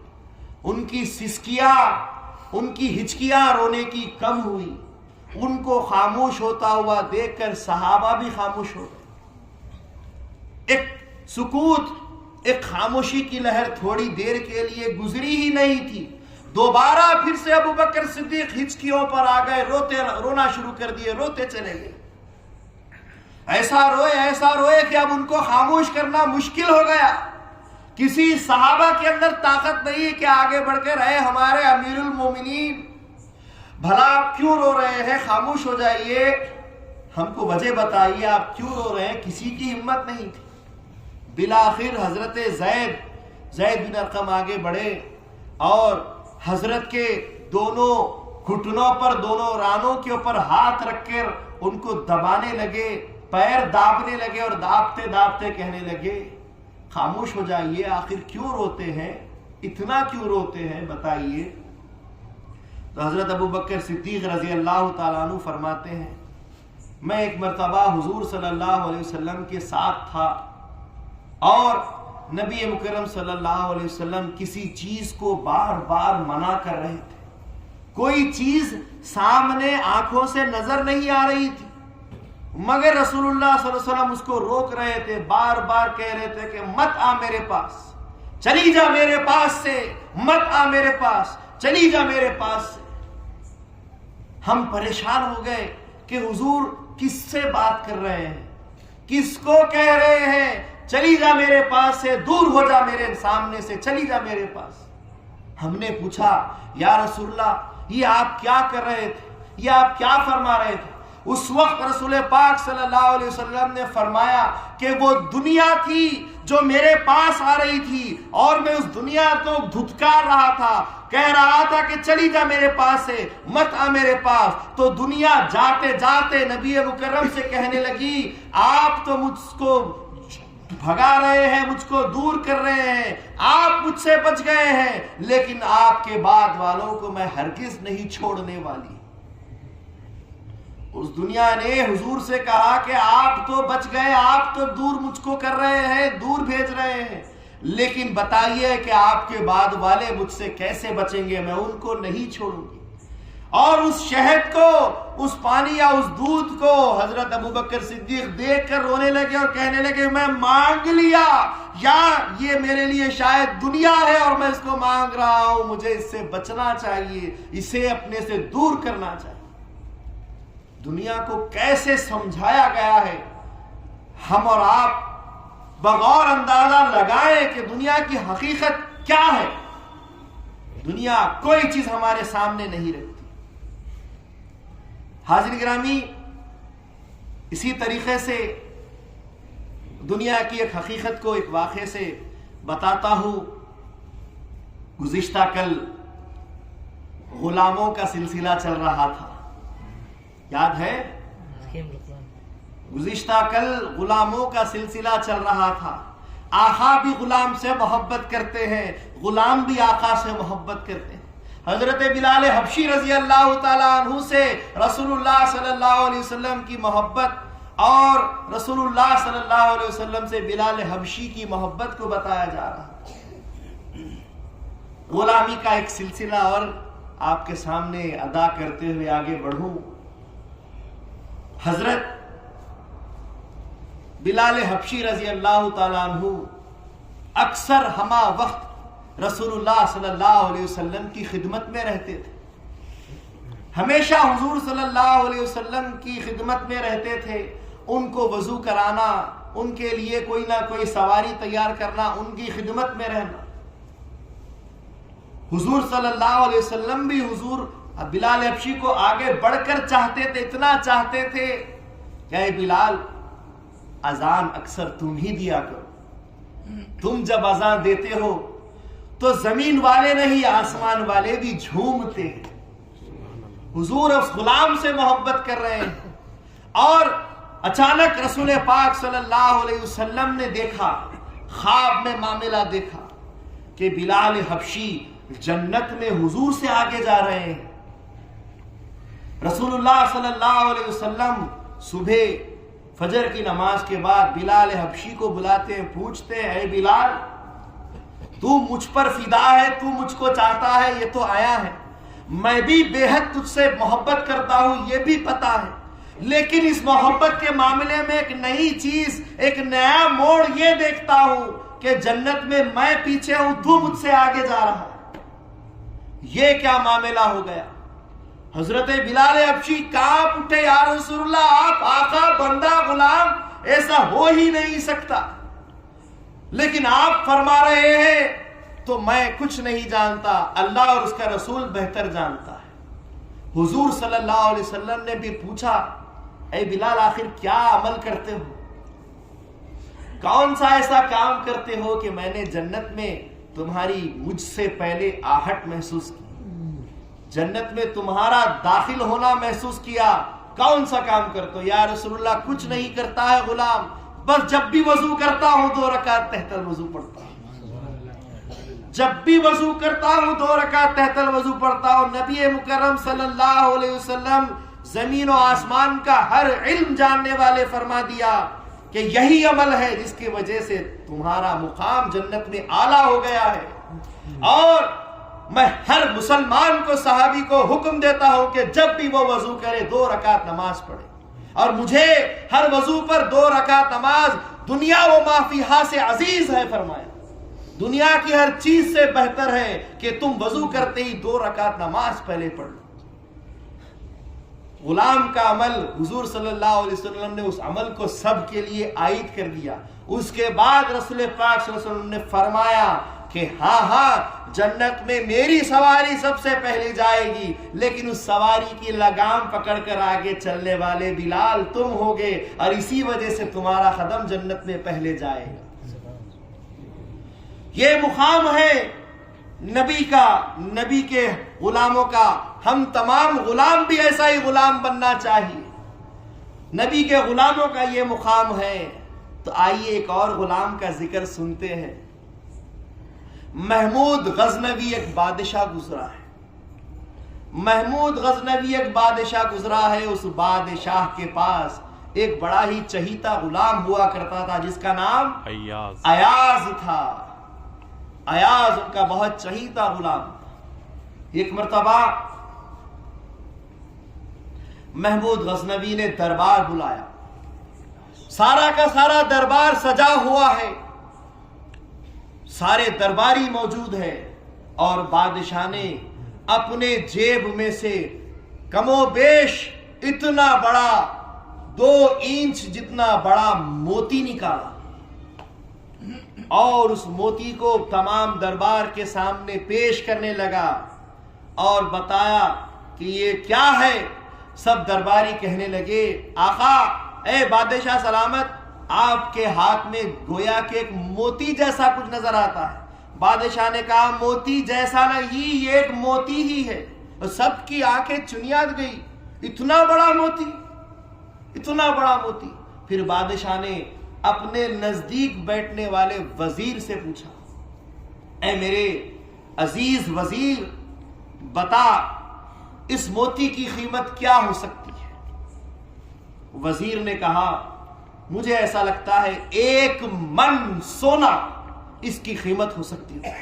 ان کی سسکیاں، ان کی ہچکیاں رونے کی کم ہوئی۔ ان کو خاموش ہوتا ہوا دیکھ کر صحابہ بھی خاموش ہو گئے۔ ایک سکوت، ایک خاموشی کی لہر تھوڑی دیر کے لیے گزری ہی نہیں تھی، دوبارہ پھر سے ابو بکر صدیق ہچکیوں پر آ گئے، رونا شروع کر دیے، روتے چلے گئے۔ ایسا روئے کہ اب ان کو خاموش کرنا مشکل ہو گیا۔ کسی صحابہ کے اندر طاقت نہیں کہ آگے بڑھ کر، اے ہمارے امیر المومنین، بھلا آپ کیوں رو رہے ہیں، خاموش ہو جائیے، ہم کو وجہ بتائیے آپ کیوں رو رہے ہیں۔ کسی کی ہمت نہیں تھی۔ بالآخر حضرت زید بن ارقم آگے بڑھے اور حضرت کے دونوں گھٹنوں پر، دونوں رانوں کے اوپر ہاتھ رکھ کر ان کو دبانے لگے، پیر دابنے لگے، اور دابتے دابتے کہنے لگے، خاموش ہو جائیے، آخر کیوں روتے ہیں، اتنا کیوں روتے ہیں، بتائیے۔ تو حضرت ابو بکر صدیق رضی اللہ تعالیٰ عنہ فرماتے ہیں، میں ایک مرتبہ حضور صلی اللہ علیہ وسلم کے ساتھ تھا، اور نبی مکرم صلی اللہ علیہ وسلم کسی چیز کو بار بار منع کر رہے تھے۔ کوئی چیز سامنے آنکھوں سے نظر نہیں آ رہی تھی، مگر رسول اللہ صلی اللہ علیہ وسلم اس کو روک رہے تھے، بار بار کہہ رہے تھے کہ مت آ میرے پاس، چلی جا میرے پاس سے، مت آ میرے پاس، چلی جا میرے پاس سے۔ ہم پریشان ہو گئے کہ حضور کس سے بات کر رہے ہیں، کس کو کہہ رہے ہیں چلی جا میرے پاس سے، دور ہو جا میرے سامنے سے، چلی جا میرے پاس۔ ہم نے پوچھا یا رسول اللہ یہ آپ کیا کر رہے تھے, یہ آپ کیا فرما رہے تھے؟ اس وقت رسول پاک صلی اللہ علیہ وسلم نے فرمایا کہ وہ دنیا تھی جو میرے پاس آ رہی تھی اور میں اس دنیا کو دھتکار رہا تھا, کہہ رہا تھا کہ چلی جا میرے پاس سے, مت آ میرے پاس. تو دنیا جاتے جاتے نبی مکرم سے کہنے لگی آپ تو مجھ کو بھگا رہے ہیں, مجھ کو دور کر رہے ہیں, آپ مجھ سے بچ گئے ہیں, لیکن آپ کے بعد والوں کو میں ہرگز نہیں چھوڑنے والی. اس دنیا نے حضور سے کہا کہ آپ تو بچ گئے, آپ تو دور مجھ کو کر رہے ہیں, دور بھیج رہے ہیں, لیکن بتائیے کہ آپ کے بعد والے مجھ سے کیسے بچیں گے, میں ان کو نہیں چھوڑوں گی. اور اس شہد کو, اس پانی یا اس دودھ کو حضرت ابوبکر صدیق دیکھ کر رونے لگے اور کہنے لگے میں مانگ لیا, یا یہ میرے لیے شاید دنیا ہے اور میں اس کو مانگ رہا ہوں, مجھے اس سے بچنا چاہیے, اسے اپنے سے دور کرنا چاہیے. دنیا کو کیسے سمجھایا گیا ہے, ہم اور آپ بغور اندازہ لگائیں کہ دنیا کی حقیقت کیا ہے. دنیا کوئی چیز ہمارے سامنے نہیں رکھتی. حاضرین گرامی, اسی طریقے سے دنیا کی ایک حقیقت کو ایک واقعے سے بتاتا ہوں. گزشتہ کل غلاموں کا سلسلہ چل رہا تھا, یاد ہے؟ گزشتہ کل غلاموں کا سلسلہ چل رہا تھا. آقا بھی غلام سے محبت کرتے ہیں, غلام بھی آقا سے محبت کرتے ہیں. حضرت بلال حبشی رضی اللہ تعالیٰ عنہ سے رسول اللہ صلی اللہ علیہ وسلم کی محبت اور رسول اللہ صلی اللہ علیہ وسلم سے بلال حبشی کی محبت کو بتایا جا رہا ہے. غلامی کا ایک سلسلہ اور آپ کے سامنے ادا کرتے ہوئے آگے بڑھوں. حضرت بلال حبشی رضی اللہ تعالیٰ عنہ اکثر ہمہ وقت رسول اللہ صلی اللہ علیہ وسلم کی خدمت میں رہتے تھے. ہمیشہ حضور صلی اللہ علیہ وسلم کی خدمت میں رہتے تھے. ان کو وضو کرانا, ان کے لیے کوئی نہ کوئی سواری تیار کرنا, ان کی خدمت میں رہنا. حضور صلی اللہ علیہ وسلم بھی حضور بلال حبشی کو آگے بڑھ کر چاہتے تھے, اتنا چاہتے تھے کہ اے بلال اذان اکثر تم ہی دیا کرو, تم جب اذان دیتے ہو تو زمین والے نہیں آسمان والے بھی جھومتے ہیں. حضور اس غلام سے محبت کر رہے ہیں. اور اچانک رسول پاک صلی اللہ علیہ وسلم نے دیکھا, خواب میں معاملہ دیکھا کہ بلال حبشی جنت میں حضور سے آگے جا رہے ہیں. رسول اللہ صلی اللہ علیہ وسلم صبح فجر کی نماز کے بعد بلال حبشی کو بلاتے ہیں, پوچھتے ہیں اے بلال تو مجھ پر فدا ہے, تو مجھ کو چاہتا ہے, یہ تو آیا ہے, میں بھی بے حد تجھ سے محبت کرتا ہوں, یہ بھی پتا ہے, لیکن اس محبت کے معاملے میں ایک نئی چیز, ایک نیا موڑ یہ دیکھتا ہوں کہ جنت میں میں پیچھے ہوں, تو مجھ سے آگے جا رہا ہے, یہ کیا معاملہ ہو گیا. حضرت بلال حبشی کانپ اٹھے, یا رسول اللہ آپ آقا بندہ غلام, ایسا ہو ہی نہیں سکتا, لیکن آپ فرما رہے ہیں تو میں کچھ نہیں جانتا, اللہ اور اس کا رسول بہتر جانتا ہے. حضور صلی اللہ علیہ وسلم نے بھی پوچھا اے بلال آخر کیا عمل کرتے ہو, کون سا ایسا کام کرتے ہو کہ میں نے جنت میں تمہاری مجھ سے پہلے آہٹ محسوس کی, جنت میں تمہارا داخل ہونا محسوس کیا, کون سا کام کرتے ہو؟ یا رسول اللہ کچھ نہیں کرتا ہے غلام, بس جب بھی وضو کرتا ہوں 2 رکعت تحت الوضو پڑھتا ہوں, جب بھی وضو کرتا ہوں 2 رکعت تحت الوضو پڑھتا ہوں. نبی مکرم صلی اللہ علیہ وسلم زمین و آسمان کا ہر علم جاننے والے فرما دیا کہ یہی عمل ہے جس کی وجہ سے تمہارا مقام جنت میں اعلیٰ ہو گیا ہے. اور میں ہر مسلمان کو, صحابی کو حکم دیتا ہوں کہ جب بھی وہ وضو کرے 2 رکعت نماز پڑھے, اور مجھے ہر وضو پر 2 رکعت نماز دنیا و ما فیہا سے عزیز ہے. فرمایا دنیا کی ہر چیز سے بہتر ہے کہ تم وضو کرتے ہی 2 رکعت نماز پہلے پڑھ لو. غلام کا عمل, حضور صلی اللہ علیہ وسلم نے اس عمل کو سب کے لیے عائد کر دیا. اس کے بعد رسول پاک صلی اللہ علیہ وسلم نے فرمایا کہ ہاں جنت میں میری سواری سب سے پہلے جائے گی، لیکن اس سواری کی لگام پکڑ کر آگے چلنے والے بلال تم ہوگے، اور اسی وجہ سے تمہارا قدم جنت میں پہلے جائے گا۔ یہ مقام ہے نبی کا، نبی کے غلاموں کا۔ ہم تمام غلام بھی ایسا ہی غلام بننا چاہیے، نبی کے غلاموں کا یہ مقام ہے۔ تو آئیے ایک اور غلام کا ذکر سنتے ہیں۔ محمود غزنوی ایک بادشاہ گزرا ہے، محمود غزنوی ایک بادشاہ گزرا ہے۔ اس بادشاہ کے پاس ایک بڑا ہی چہیتا غلام ہوا کرتا تھا جس کا نام ایاز تھا۔ ایاز ان کا بہت چہیتا غلام۔ ایک مرتبہ محمود غزنوی نے دربار بلایا، سارا کا سارا دربار سجا ہوا ہے، سارے درباری موجود ہے، اور بادشاہ نے اپنے جیب میں سے کم و بیش اتنا بڑا 2 انچ جتنا بڑا موتی نکالا، اور اس موتی کو تمام دربار کے سامنے پیش کرنے لگا اور بتایا کہ یہ کیا ہے۔ سب درباری کہنے لگے، آقا اے بادشاہ سلامت، آپ کے ہاتھ میں گویا کہ ایک موتی جیسا کچھ نظر آتا ہے۔ بادشاہ نے کہا، موتی جیسا نہیں، یہ ایک موتی ہی ہے۔ اور سب کی آنکھیں چنیاد گئی، اتنا بڑا موتی، اتنا بڑا موتی۔ پھر بادشاہ نے اپنے نزدیک بیٹھنے والے وزیر سے پوچھا، اے میرے عزیز وزیر، بتا اس موتی کی قیمت کیا ہو سکتی ہے؟ وزیر نے کہا، مجھے ایسا لگتا ہے 1 من سونا اس کی قیمت ہو سکتی ہے۔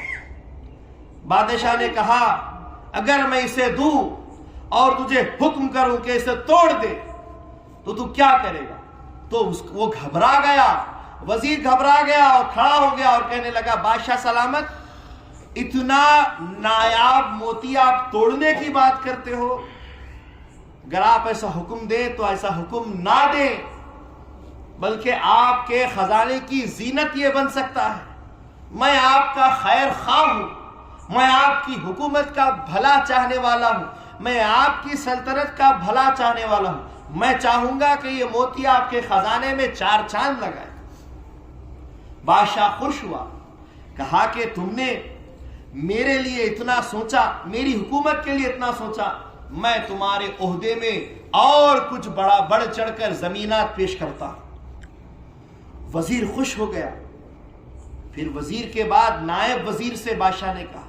بادشاہ نے کہا، اگر میں اسے دوں اور تجھے حکم کروں کہ اسے توڑ دے تو کیا کرے گا؟ تو وہ گھبرا گیا، وزیر گھبرا گیا اور کھڑا ہو گیا اور کہنے لگا، بادشاہ سلامت، اتنا نایاب موتی آپ توڑنے کی بات کرتے ہو؟ اگر آپ ایسا حکم دیں تو ایسا حکم نہ دیں، بلکہ آپ کے خزانے کی زینت یہ بن سکتا ہے۔ میں آپ کا خیر خواہ ہوں، میں آپ کی حکومت کا بھلا چاہنے والا ہوں، میں آپ کی سلطنت کا بھلا چاہنے والا ہوں۔ میں چاہوں گا کہ یہ موتی آپ کے خزانے میں 4 چاند لگائے۔ بادشاہ خوش ہوا، کہا کہ تم نے میرے لیے اتنا سوچا، میری حکومت کے لیے اتنا سوچا، میں تمہارے عہدے میں اور کچھ بڑھ چڑھ کر زمینات پیش کرتا ہوں۔ وزیر خوش ہو گیا۔ پھر وزیر کے بعد نائب وزیر سے بادشاہ نے کہا،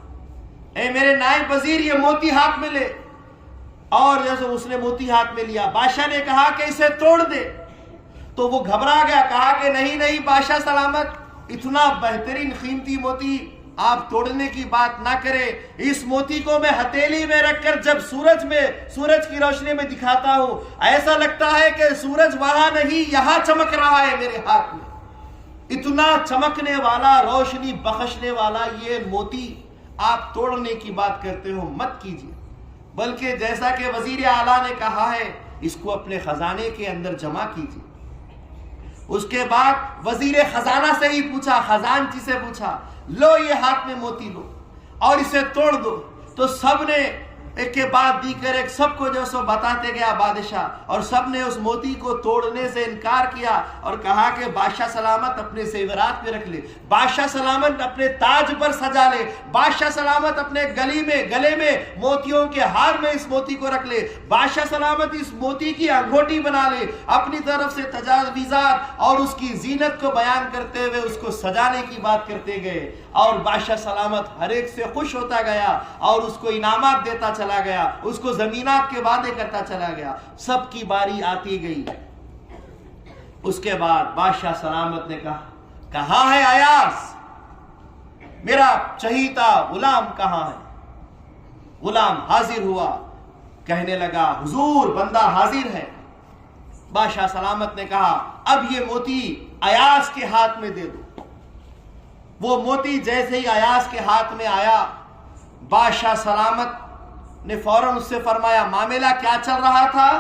اے میرے نائب وزیر، یہ موتی ہاتھ میں لے۔ اور جیسے اس نے موتی ہاتھ میں لیا، بادشاہ نے کہا کہ اسے توڑ دے، تو وہ گھبرا گیا، کہا کہ نہیں بادشاہ سلامت، اتنا بہترین قیمتی موتی آپ توڑنے کی بات نہ کرے۔ اس موتی کو میں ہتھیلی میں رکھ کر جب سورج کی روشنی میں دکھاتا ہوں، ایسا لگتا ہے کہ سورج وہاں نہیں یہاں چمک رہا ہے میرے ہاتھ میں۔ اتنا چمکنے والا، روشنی بخشنے والا یہ موتی آپ توڑنے کی بات کرتے ہو، مت کیجیے، بلکہ جیسا کہ وزیر اعلیٰ نے کہا ہے، اس کو اپنے خزانے کے اندر جمع کیجیے۔ اس کے بعد وزیر خزانہ سے ہی پوچھا، خزانچی سے پوچھا، لو یہ ہاتھ میں موتی لو اور اسے توڑ دو۔ تو سب نے ایک کے بعد دی کر ایک سب کو جو سو بتاتے گیا بادشاہ، اور سب نے اس موتی کو توڑنے سے انکار کیا اور کہا کہ بادشاہ سلامت اپنے زیورات پہ رکھ لے، بادشاہ سلامت اپنے تاج پر سجا لے، بادشاہ سلامت اپنے گلے میں موتیوں کے ہار میں اس موتی کو رکھ لے، بادشاہ سلامت اس موتی کی انگوٹی بنا لے۔ اپنی طرف سے تجاویزات اور اس کی زینت کو بیان کرتے ہوئے اس کو سجانے کی بات کرتے گئے، اور بادشاہ سلامت ہر ایک سے خوش ہوتا گیا اور اس کو انعامات دیتا چلا گیا، اس کو زمینات کے وعدے کرتا چلا گیا۔ سب کی باری آتی گئی۔ اس کے بعد بادشاہ سلامت نے کہا، کہاں ہے ایاز؟ میرا چہیتا غلام کہاں ہے؟ غلام حاضر ہوا، کہنے لگا، حضور بندہ حاضر ہے۔ بادشاہ سلامت نے کہا، اب یہ موتی ایاز کے ہاتھ میں دے دو۔ وہ موتی جیسے ہی ایاز کے ہاتھ میں آیا، بادشاہ سلامت نے فوراً اس سے فرمایا، معاملہ کیا چل رہا تھا؟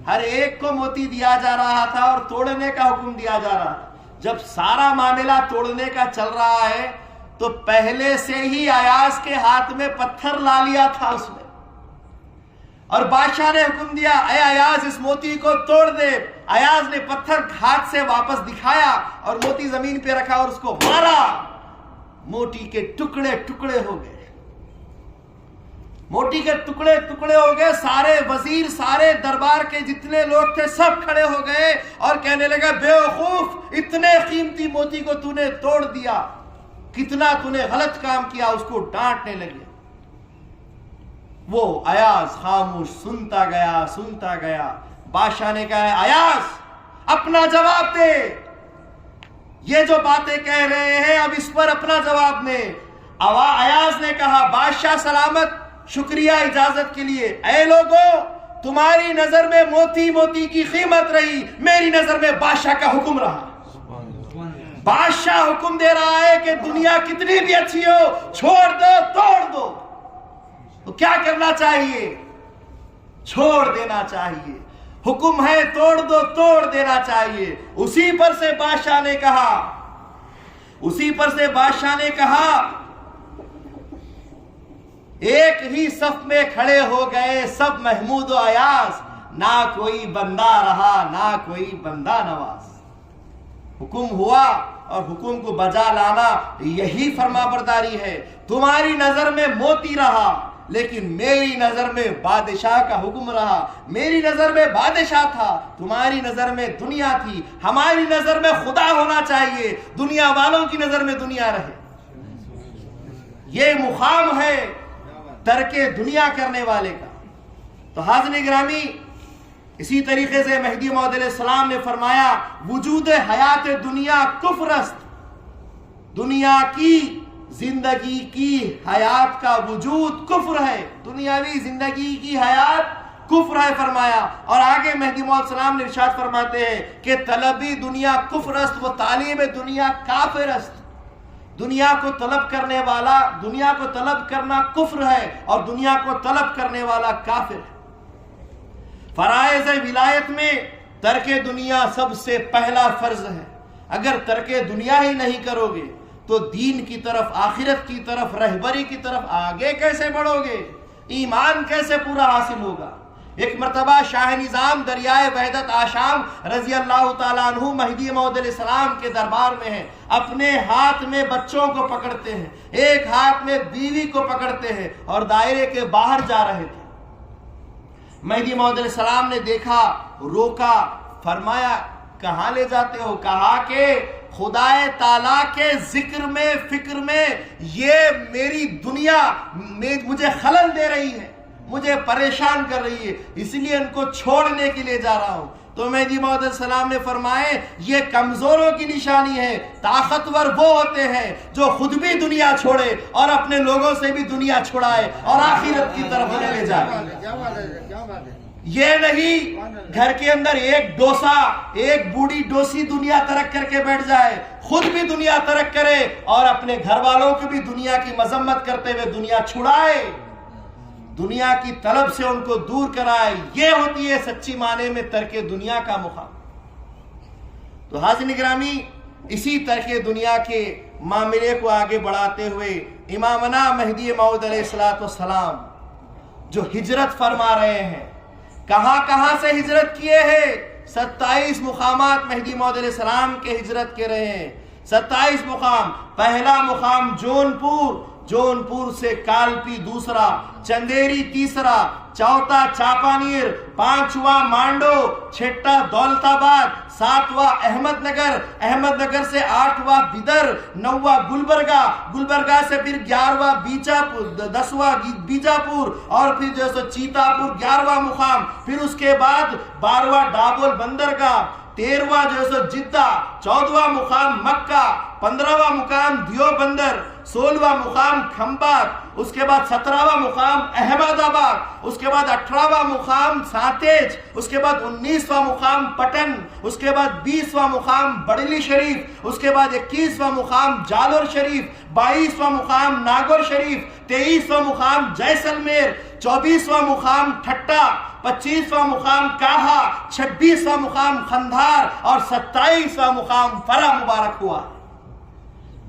ہر ایک کو موتی دیا جا رہا تھا اور توڑنے کا حکم دیا جا رہا تھا۔ جب سارا معاملہ توڑنے کا چل رہا ہے تو پہلے سے ہی ایاز کے ہاتھ میں پتھر لا لیا تھا اس نے، اور بادشاہ نے حکم دیا اے ایاز اس موتی کو توڑ دے۔ ایاز نے پتھر ہاتھ سے واپس دکھایا اور موتی زمین پہ رکھا اور اس کو مارا، موتی کے ٹکڑے ٹکڑے ہو گئے، موتی کے ٹکڑے ٹکڑے ہو گئے۔ سارے وزیر، سارے دربار کے جتنے لوگ تھے سب کھڑے ہو گئے اور کہنے لگا بے وقوف، اتنے قیمتی موتی کو تو نے توڑ دیا، کتنا تو نے غلط کام کیا، اس کو ڈانٹنے لگے۔ وہ ایاز خاموش سنتا گیا۔ بادشاہ نے کہا ایاز اپنا جواب دے، یہ جو باتیں کہہ رہے ہیں اب اس پر اپنا جواب دے۔ ایاز نے کہا بادشاہ سلامت، شکریہ اجازت کے لیے۔ اے لوگوں، تمہاری نظر میں موتی کی قیمت رہی، میری نظر میں بادشاہ کا حکم رہا۔ بادشاہ حکم دے رہا ہے کہ دنیا کتنی بھی اچھی ہو، چھوڑ دو، توڑ دو، تو کیا کرنا چاہیے؟ چھوڑ دینا چاہیے۔ حکم ہے توڑ دو، توڑ دینا چاہیے۔ اسی پر سے بادشاہ نے کہا ایک ہی صف میں کھڑے ہو گئے سب محمود و ایاز، نہ کوئی بندہ رہا نہ کوئی بندہ نواز۔ حکم ہوا اور حکم کو بجا لانا یہی فرما برداری ہے۔ تمہاری نظر میں موتی رہا لیکن میری نظر میں بادشاہ کا حکم رہا۔ میری نظر میں بادشاہ تھا، تمہاری نظر میں دنیا تھی۔ ہماری نظر میں خدا ہونا چاہیے، دنیا والوں کی نظر میں دنیا رہے۔ یہ مقام ہے ترک دنیا کرنے والے کا۔ تو حاضرین گرامی، اسی طریقے سے مہدی موعود علیہ السلام نے فرمایا وجود حیات دنیا کفر است، دنیا کی زندگی کی حیات کا وجود کفر ہے، دنیاوی زندگی کی حیات کفر ہے فرمایا۔ اور آگے مہدی موعود علیہ السلام نے ارشاد فرماتے ہیں کہ طلبی دنیا کفر است و تعلیم دنیا کافر است۔ دنیا کو طلب کرنے والا، دنیا کو طلب کرنا کفر ہے اور دنیا کو طلب کرنے والا کافر ہے۔ فرائض ولایت میں ترک دنیا سب سے پہلا فرض ہے۔ اگر ترک دنیا ہی نہیں کرو گے تو دین کی طرف، آخرت کی طرف، رہبری کی طرف آگے کیسے بڑھو گے؟ ایمان کیسے پورا حاصل ہوگا؟ ایک مرتبہ شاہ نظام دریائے وحدت آشام رضی اللہ تعالیٰ عنہ مہدی موعود علیہ السلام کے دربار میں ہیں، اپنے ہاتھ میں بچوں کو پکڑتے ہیں، ایک ہاتھ میں بیوی کو پکڑتے ہیں اور دائرے کے باہر جا رہے تھے۔ مہدی موعود علیہ السلام نے دیکھا، روکا، فرمایا کہاں لے جاتے ہو؟ کہا کہ خدائے تعالیٰ کے ذکر میں، فکر میں یہ میری دنیا مجھے خلل دے رہی ہے، مجھے پریشان کر رہی ہے، اس لیے ان کو چھوڑنے کے لیے جا رہا ہوں۔ تو مہدی موعود علیہ السلام نے فرمائے یہ کمزوروں کی نشانی ہے، طاقتور وہ ہوتے ہیں جو خود بھی دنیا چھوڑے اور اپنے لوگوں سے بھی دنیا چھڑائے اور آخرت کی طرف انہیں لے جائے۔ یہ نہیں گھر کے اندر ایک ڈوسا، ایک بوڑھی ڈوسی دنیا ترک کر کے بیٹھ جائے، خود بھی دنیا ترک کرے اور اپنے گھر والوں کو بھی دنیا کی مذمت کرتے ہوئے دنیا چھڑائے، دنیا کی طلب سے ان کو دور کرائے۔ یہ ہوتی ہے سچی معنی میں ترک دنیا کا مقام۔ تو حاضرین گرامی، اسی ترک دنیا کے معاملے کو آگے بڑھاتے ہوئے امامنا مہدی موعود علیہ السلام جو ہجرت فرما رہے ہیں، کہاں کہاں سے ہجرت کیے ہیں؟ 27 مقامات مہدی موعود علیہ السلام کے ہجرت کے رہے ہیں، 27 مقام۔ پہلا مقام جونپور سے کالپی دوسرا، چندیری تیسرا، چوتھا چاپانیر، پانچواں مانڈو، چھٹا دولت آباد، ساتواں احمد نگر سے آٹھواں بدر، نواں گلبرگہ سے پھر 11واں بیجاپور، 10واں بیجاپور اور پھر جو سو چیتا پور 11واں مقام، پھر اس کے بعد 12واں ڈابول بندرگاہ، 13واں جو سو جدہ، 14واں مقام مکہ، 15واں مقام دیوبندر، 16واں مقام کھمبات، اس کے بعد 17واں مقام احمد آباد، اس کے بعد 18واں مقام ساتیج، اس کے بعد 19واں مقام پٹن، اس کے بعد 20واں مقام بڑلی شریف، اس کے بعد 21واں مقام جالور شریف، 22واں مقام ناگور شریف، 23واں مقام جیسلمیر، 24واں مقام ٹھٹا، 25واں مقام کاہا، 26واں مقام خندھار اور 27واں مقام فرا مبارک ہوا۔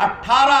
18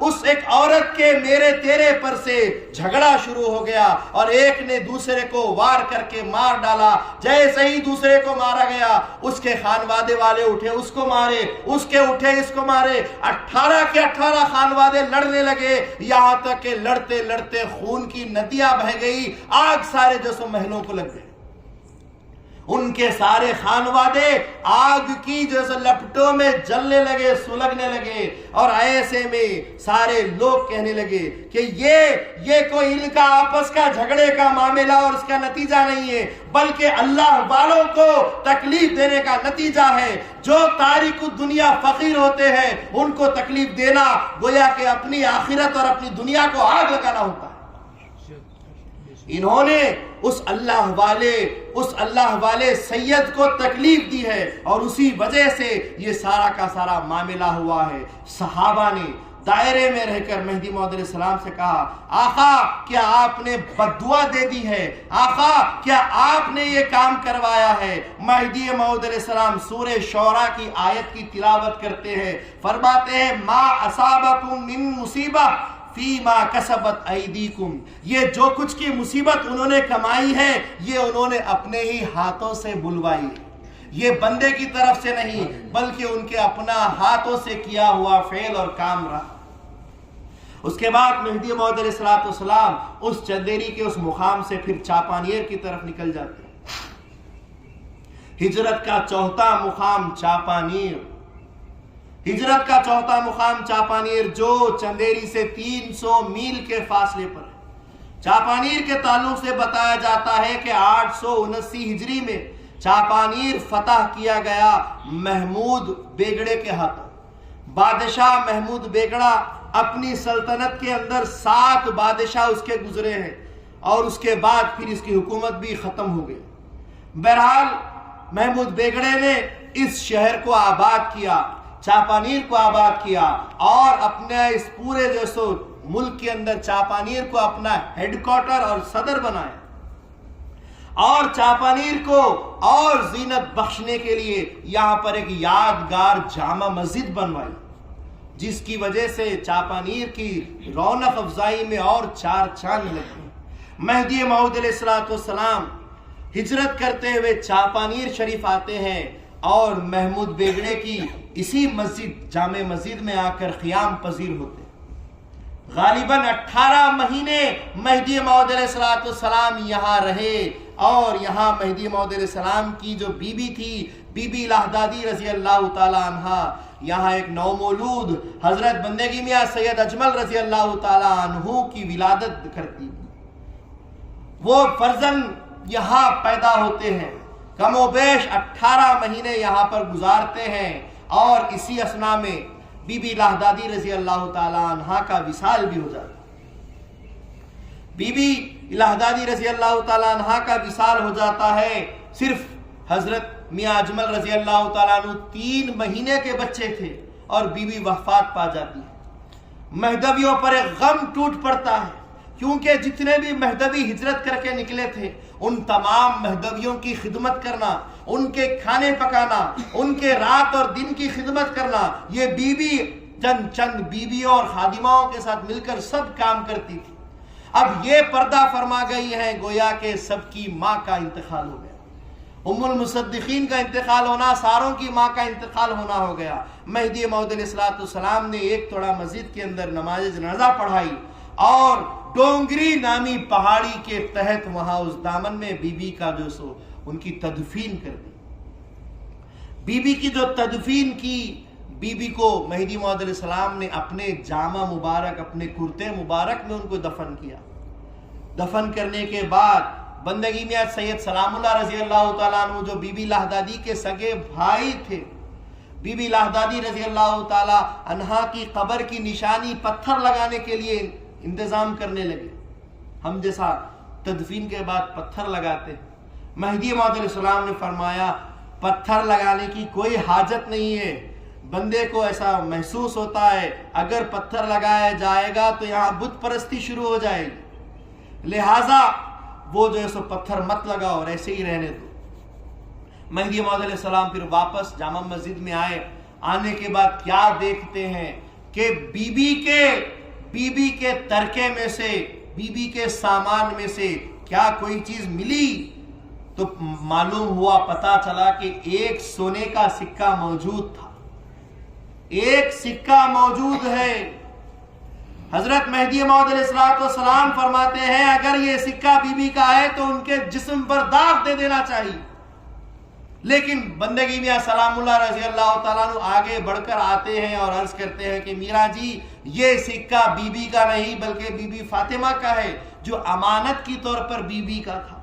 اس ایک عورت کے میرے تیرے پر سے جھگڑا شروع ہو گیا اور ایک نے دوسرے کو وار کر کے مار ڈالا. جیسے ہی دوسرے کو مارا گیا اس کے خانوادے والے اٹھے اس کو مارے, اس کے اٹھے اس کو مارے. 18 کے 18 خانوادے لڑنے لگے, یہاں تک کہ لڑتے لڑتے خون کی ندیاں بہہ گئی, آگ سارے جسم محلوں کو لگ گئے. ان کے سارے خانوادے آگ کی جیسے لپٹوں میں جلنے لگے, سلگنے لگے. اور ایسے میں سارے لوگ کہنے لگے کہ یہ کوئی ان کا آپس کا جھگڑے کا معاملہ اور اس کا نتیجہ نہیں ہے, بلکہ اللہ والوں کو تکلیف دینے کا نتیجہ ہے. جو تارک الدنیا فقیر ہوتے ہیں ان کو تکلیف دینا گویا کہ اپنی آخرت اور اپنی دنیا کو آگ لگانا ہوتا ہے. انہوں نے اس اللہ والے سید کو تکلیف دی ہے اور اسی وجہ سے یہ سارا کا سارا معاملہ ہوا ہے. صحابہ نے دائرے میں رہ کر مہدی موعود علیہ السلام سے کہا, آقا کیا آپ نے بددعا دے دی ہے؟ آقا کیا آپ نے یہ کام کروایا ہے؟ مہدی موعود علیہ السلام سورہ شعراء کی آیت کی تلاوت کرتے ہیں, فرماتے ہیں ما اصابکم من مصیبہ فیما کسبت ایدیکم, یہ جو کچھ کی مصیبت انہوں نے کمائی ہے یہ انہوں نے اپنے ہی ہاتھوں سے بلوائی, یہ بندے کی طرف سے نہیں بلکہ ان کے اپنا ہاتھوں سے کیا ہوا فعل اور کام رہا. اس کے بعد مہدی موعود علیہ السلام اس چندیری کے اس مقام سے پھر چاپانیر کی طرف نکل جاتے ہیں. ہجرت کا چوتھا مقام چاپانیر, ہجرت کا چوتھا مقام چاپانیر جو چندیری سے 300 میل کے فاصلے پر ہے. چاپانیر کے تعلق سے بتایا جاتا ہے کہ 879 ہجری میں چاپانیر فتح کیا گیا محمود بیگڑے کے ہاتھوں. بادشاہ محمود بیگڑا اپنی سلطنت کے اندر 7 بادشاہ اس کے گزرے ہیں اور اس کے بعد پھر اس کی حکومت بھی ختم ہو گئی. بہرحال محمود بیگڑے نے اس شہر کو آباد کیا, چاپانیر کو آباد کیا اور اپنے اس پورے جو ملک کے اندر چاپانیر کو اپنا ہیڈ کوارٹر اور صدر بنایا اور چاپانیر کو اور زینت بخشنے کے لیے یہاں پر ایک یادگار جامع مسجد بنوائی, جس کی وجہ سے چاپانیر کی رونق افزائی میں اور 4 چاند لگے. مہدی موعود علیہ السلام ہجرت کرتے ہوئے چاپانیر شریف آتے ہیں اور محمود بیگڑے کی اسی مسجد جامع مسجد میں آ کر قیام پذیر ہوتے. غالباً 18 مہینے مہدی موعود علیہ السلام یہاں رہے اور یہاں مہدی موعود علیہ السلام کی جو بیوی تھی بی بی لہدادی رضی اللہ تعالی عنہ, یہاں ایک نومولود حضرت بندگی میاں سید اجمل رضی اللہ تعالی عنہ کی ولادت کرتی. وہ فرزند یہاں پیدا ہوتے ہیں, کم و بیش 18 مہینے یہاں پر گزارتے ہیں اور اسی اثنا میں بی بی لہدادی رضی اللہ تعالی عنہ کا وصال بھی ہو جاتا. بی بی لہدادی رضی اللہ تعالی عنہ کا وصال ہو جاتا ہے. صرف حضرت میاں اجمل رضی اللہ تعالیٰ عنہ 3 مہینے کے بچے تھے اور بیوی وفات پا جاتی ہے. مہدویوں پر ایک غم ٹوٹ پڑتا ہے کیونکہ جتنے بھی مہدوی ہجرت کر کے نکلے تھے ان تمام مہدویوں کی خدمت کرنا, ان کے کھانے پکانا, ان کے رات اور دن کی خدمت کرنا, یہ بیوی چند بیویوں اور خادماؤں کے ساتھ مل کر سب کام کرتی تھی. اب یہ پردہ فرما گئی ہے گویا کہ سب کی ماں کا انتقال ہو گیا. المصدقین کا انتقال ہونا, ساروں کی ماں کا انتقال ہونا ہو گیا. مہدی موعود علیہ السلام نے ایک توڑا مسجد کے اندر نماز جنازہ پڑھائی اور ڈونگری نامی پہاڑی کے تحت وہاں اس دامن میں بی بی کا جو سو ان کی تدفین کر دی. بی بی کی جو تدفین کی, بی بی کو مہدی موعود علیہ السلام نے اپنے جامہ مبارک, اپنے کرتے مبارک میں ان کو دفن کیا. دفن کرنے کے بعد بندگی میاں سید سلام اللہ رضی اللہ تعالیٰ عنہ جو بی بی لہدادی کے سگے بھائی تھے, بی بی لہدادی رضی اللہ تعالیٰ عنہ کی قبر کی نشانی پتھر لگانے کے لیے انتظام کرنے لگے. ہم جیسا تدفین کے بعد پتھر لگاتے. مہدی موعود علیہ السلام نے فرمایا پتھر لگانے کی کوئی حاجت نہیں ہے. بندے کو ایسا محسوس ہوتا ہے اگر پتھر لگایا جائے گا تو یہاں بت پرستی شروع ہو جائے گی, لہٰذا وہ جو ہے سو پتھر مت لگاؤ اور ایسے ہی رہنے دو. مہدی موعود علیہ السلام پھر واپس جامع مسجد میں آئے. آنے کے بعد کیا دیکھتے ہیں کہ بی بی کے ترکے میں سے، بی بی کے سامان میں سے کیا کوئی چیز ملی؟ تو معلوم ہوا، پتا چلا کہ ایک سونے کا سکہ موجود تھا، ایک سکہ موجود ہے۔ حضرت مہدی موعود علیہ السلام فرماتے ہیں اگر یہ سکہ بی بی کا ہے تو ان کے جسم پر داغ دے دینا چاہیے، لیکن بندگی میاں سلام اللہ رضی اللہ تعالیٰ عنہ آگے بڑھ کر آتے ہیں اور عرض کرتے ہیں کہ میرا جی یہ سکہ بی بی کا نہیں بلکہ بی بی فاطمہ کا ہے، جو امانت کی طور پر بی بی کا تھا۔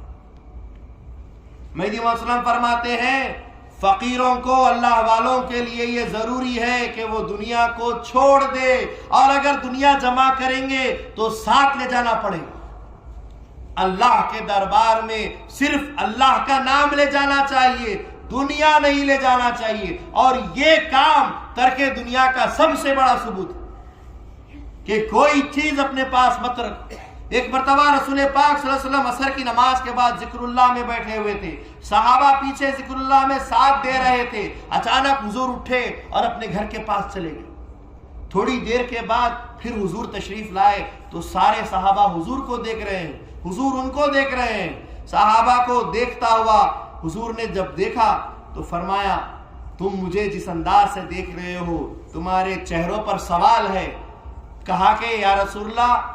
مہدی موعود علیہ السلام فرماتے ہیں فقیروں کو، اللہ والوں کے لیے یہ ضروری ہے کہ وہ دنیا کو چھوڑ دے، اور اگر دنیا جمع کریں گے تو ساتھ لے جانا پڑے گا۔ اللہ کے دربار میں صرف اللہ کا نام لے جانا چاہیے، دنیا نہیں لے جانا چاہیے، اور یہ کام ترک دنیا کا سب سے بڑا ثبوت ہے کہ کوئی چیز اپنے پاس مت رکھو۔ ایک مرتبہ رسول پاک صلی اللہ علیہ وسلم عصر کی نماز کے بعد ذکر اللہ میں بیٹھے ہوئے تھے، صحابہ پیچھے ذکر اللہ میں ساتھ دے رہے تھے، اچانک حضور اٹھے اور اپنے گھر کے پاس چلے گئے۔ تھوڑی دیر کے بعد پھر حضور تشریف لائے تو سارے صحابہ حضور کو دیکھ رہے ہیں، حضور ان کو دیکھ رہے ہیں۔ صحابہ کو دیکھتا ہوا حضور نے جب دیکھا تو فرمایا تم مجھے جس انداز سے دیکھ رہے ہو تمہارے چہروں پر سوال ہے۔ کہا کہ یا رسول اللہ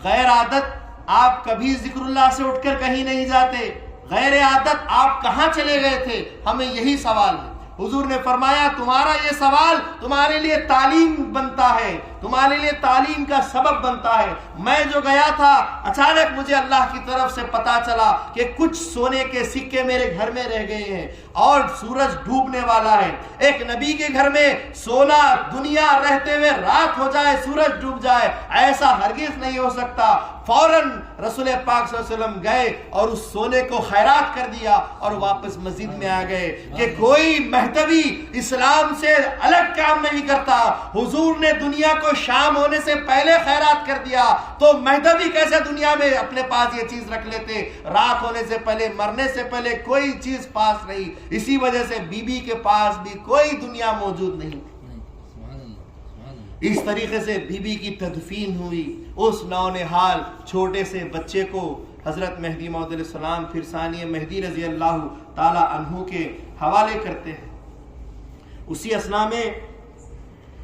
غیر عادت آپ کبھی ذکر اللہ سے اٹھ کر کہیں نہیں جاتے، غیر عادت آپ کہاں چلے گئے تھے، ہمیں یہی سوال ہے۔ حضور نے فرمایا تمہارا یہ سوال تمہارے لیے تعلیم بنتا ہے، تمہارے لیے تعلیم کا سبب بنتا ہے۔ میں جو گیا تھا اچانک مجھے اللہ کی طرف سے پتا چلا کہ کچھ سونے کے سکے میرے گھر میں رہ گئے ہیں اور سورج ڈوبنے والا ہے۔ ایک نبی کے گھر میں سونا دنیا رہتے ہوئے رات ہو جائے، سورج ڈوب جائے، ایسا ہرگز نہیں ہو سکتا۔ فوراً رسول پاک صلی اللہ علیہ وسلم گئے اور اس سونے کو خیرات کر دیا اور واپس مسجد میں آ گئے کہ کوئی مہدوی اسلام سے الگ کام نہیں کرتا۔ حضور نے دنیا کو شام ہونے سے پہلے خیرات کر دیا تو مہدوی کیسے دنیا میں اپنے پاس یہ چیز رکھ لیتے؟ رات ہونے سے پہلے، مرنے سے پہلے کوئی چیز پاس نہیں، اسی وجہ سے بی بی کے پاس بھی کوئی دنیا موجود نہیں تھی۔ اس طریقے سے بی بی کی تدفین ہوئی۔ اس نونہال چھوٹے سے بچے کو حضرت مہدی موعود علیہ السلام پھر ثانی مہدی رضی اللہ تعالی عنہ کے حوالے کرتے ہیں۔ اسی اثنا میں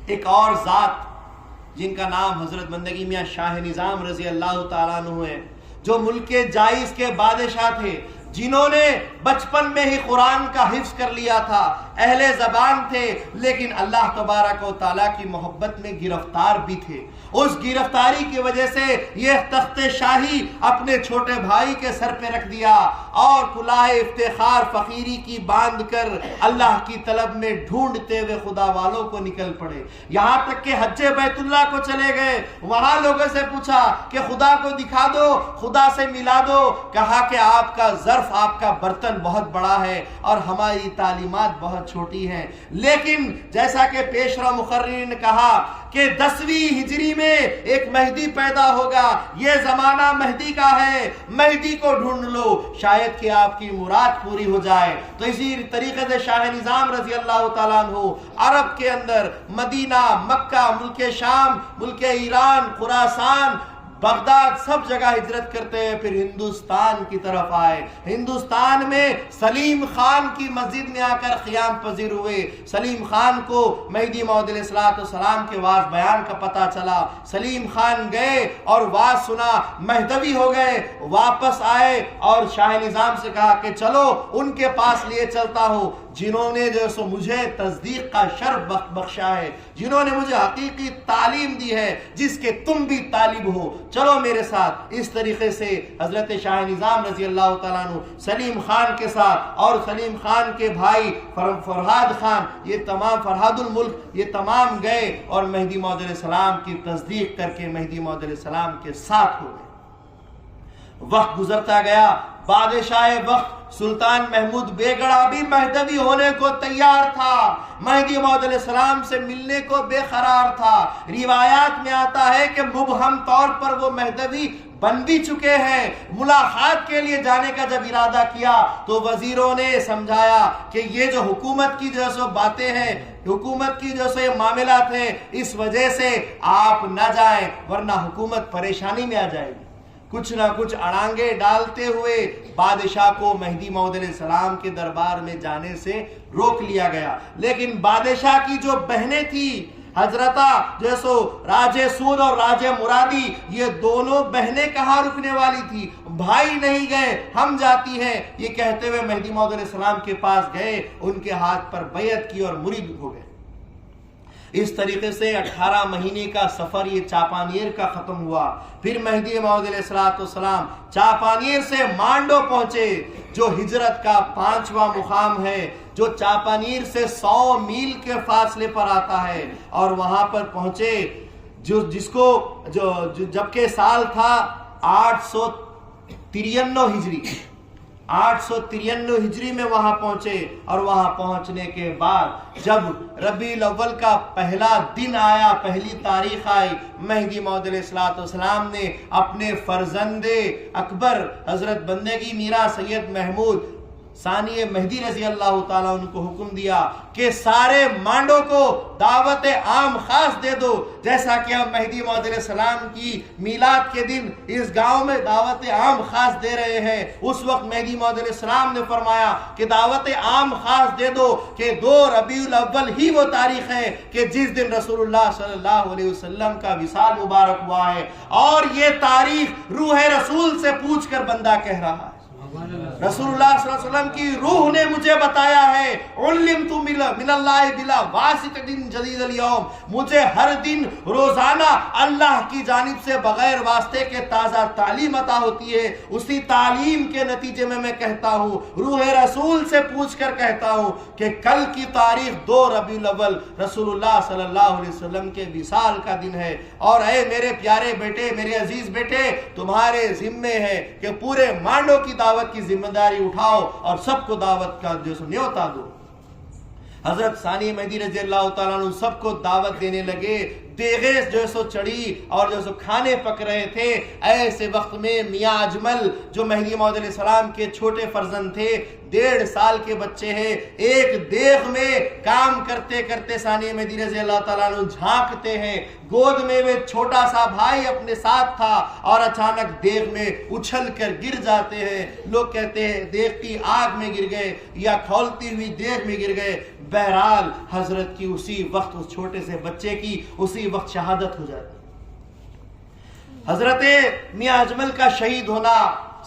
ایک اور ذات جن کا نام حضرت بندگی میاں شاہ نظام رضی اللہ تعالیٰ عنہ ہے، جو ملک جائز کے بادشاہ تھے، جنہوں نے بچپن میں ہی قرآن کا حفظ کر لیا تھا، اہل زبان تھے، لیکن اللہ تبارک و تعالیٰ کی محبت میں گرفتار بھی تھے۔ اس گرفتاری کی وجہ سے یہ تخت شاہی اپنے چھوٹے بھائی کے سر پہ رکھ دیا اور کلاه افتخار فقیری کی باندھ کر اللہ کی طلب میں ڈھونڈتے ہوئے خدا والوں کو نکل پڑے۔ یہاں تک کہ حج بیت اللہ کو چلے گئے، وہاں لوگوں سے پوچھا کہ خدا کو دکھا دو، خدا سے ملا دو۔ کہا کہ آپ کا ظرف، آپ کا برتن بہت بڑا ہے اور ہماری تعلیمات بہت چھوٹی ہیں۔ لیکن جیسا کہ پیشرا مقررین نے کہا کہ 10ویں ہجری میں ایک مہدی پیدا ہوگا، یہ زمانہ مہدی کا ہے، مہدی کو ڈھونڈ لو، شاید کہ آپ کی مراد پوری ہو جائے۔ تو اسی طریقے سے شاہ نظام رضی اللہ تعالیٰ عنہ عرب کے اندر مدینہ، مکہ، ملک شام، ملک ایران، خراسان، بغداد، سب جگہ ہجرت کرتے ہیں، پھر ہندوستان کی طرف آئے۔ ہندوستان میں سلیم خان کی مسجد میں آ کر قیام پذیر ہوئے۔ سلیم خان کو مہدی موعود علیہ السلام کے واز بیان کا پتہ چلا، سلیم خان گئے اور واز سنا، مہدوی ہو گئے، واپس آئے اور شاہ نظام سے کہا کہ چلو ان کے پاس لیے چلتا ہوں جنہوں نے جو سو مجھے تصدیق کا شرف بخشا ہے، جنہوں نے مجھے حقیقی تعلیم دی ہے جس کے تم بھی طالب ہو، چلو میرے ساتھ۔ اس طریقے سے حضرت شاہ نظام رضی اللہ تعالیٰ عنہ سلیم خان کے ساتھ اور سلیم خان کے بھائی فرہاد خان، یہ تمام فرہاد الملک، یہ تمام گئے اور مہدی موعود علیہ السلام کی تصدیق کر کے مہدی موعود علیہ السلام کے ساتھ ہو گئے۔ وقت گزرتا گیا، بادشاہ وقت سلطان محمود بیگڑا بھی مہدوی ہونے کو تیار تھا، مہدی موعود علیہ السلام سے ملنے کو بے قرار تھا۔ روایات میں آتا ہے کہ مبہم طور پر وہ مہدوی بن بھی چکے ہیں۔ ملاقات کے لیے جانے کا جب ارادہ کیا تو وزیروں نے سمجھایا کہ یہ جو حکومت کی جو سو باتیں ہیں، حکومت کی جو سے معاملات ہیں، اس وجہ سے آپ نہ جائیں ورنہ حکومت پریشانی میں آ جائے گی۔ کچھ نہ کچھ اڑانگے ڈالتے ہوئے بادشاہ کو مہدی موعود علیہ السلام کے دربار میں جانے سے روک لیا گیا۔ لیکن بادشاہ کی جو بہنیں تھی حضرتہ جیسو راجہ سود اور راجہ مرادی، یہ دونوں بہنیں کہاں رکنے والی تھی، بھائی نہیں گئے ہم جاتی ہیں، یہ کہتے ہوئے مہدی موعود علیہ السلام کے پاس گئے، ان کے ہاتھ پر بیعت کی اور مرید ہو گئے۔ اس طریقے سے 18 مہینے کا سفر یہ چاپانیر کا ختم ہوا۔ پھر مہدی موعود علیہ السلام چاپانیر سے مانڈو پہنچے، جو ہجرت کا 5واں مقام ہے، جو چاپانیر سے 100 میل کے فاصلے پر آتا ہے، اور وہاں پر پہنچے جس کو جبکہ سال تھا 893 ہجری، 893 ہجری میں وہاں پہنچے، اور وہاں پہنچنے کے بعد جب ربیع الاول کا پہلا دن آیا، پہلی تاریخ آئی، مہدی موعود علیہ السلام نے اپنے فرزند اکبر حضرت بندگی میرا سید محمود ثانی مہدی رضی اللہ تعالیٰ ان کو حکم دیا کہ سارے مانڈوں کو دعوت عام خاص دے دو، جیسا کہ ہم مہدی موعود علیہ السلام کی میلاد کے دن اس گاؤں میں دعوت عام خاص دے رہے ہیں۔ اس وقت مہدی موعود علیہ السلام نے فرمایا کہ دعوت عام خاص دے دو کہ 2 ربیع الاول ہی وہ تاریخ ہے کہ جس دن رسول اللہ صلی اللہ علیہ وسلم کا وصال مبارک ہوا ہے، اور یہ تاریخ روح رسول سے پوچھ کر بندہ کہہ رہا ہے۔ رسول اللہ صلی اللہ علیہ وسلم کی روح نے مجھے بتایا ہے، علمت من اللہ بلا واسطہ جدید اليوم، مجھے ہر دن روزانہ اللہ کی جانب سے بغیر واسطے کے تازہ تعلیم عطا ہوتی ہے۔ اسی تعلیم کے نتیجے میں کہتا ہوں، روح رسول سے پوچھ کر کہتا ہوں کہ کل کی تاریخ 2 ربیع الاول رسول اللہ صلی اللہ علیہ وسلم کے وصال کا دن ہے، اور اے میرے پیارے بیٹے، میرے عزیز بیٹے، تمہارے ذمے ہے کہ پورے مانڈو کی دعوت کی ذمہ داری اٹھاؤ اور سب کو دعوت کا جو سو نیوتا دو۔ حضرت ثانی مہدی رضی اللہ تعالیٰ عنہ سب کو دعوت دینے لگے، دیغے جو سو چڑھی اور جو سو کھانے پک رہے تھے۔ ایسے وقت میں میاں اجمل جو مہدی موعود علیہ السلام کے چھوٹے فرزند تھے، 1.5 سال کے بچے ہیں، ایک دیغ میں کام کرتے کرتے ثانی مہدی رضی اللہ تعالیٰ عنہ جھانکتے ہیں، گود میں وہ چھوٹا سا بھائی اپنے ساتھ تھا، اور اچانک دیغ میں اچھل کر گر جاتے ہیں۔ لوگ کہتے ہیں دیغ کی آگ میں گر گئے یا کھولتی ہوئی دیغ میں گر گئے۔ بہرحال حضرت کی اسی وقت اس چھوٹے سے بچے کی اسی وقت شہادت ہو جاتی۔ حضرت میاں اجمل کا شہید ہونا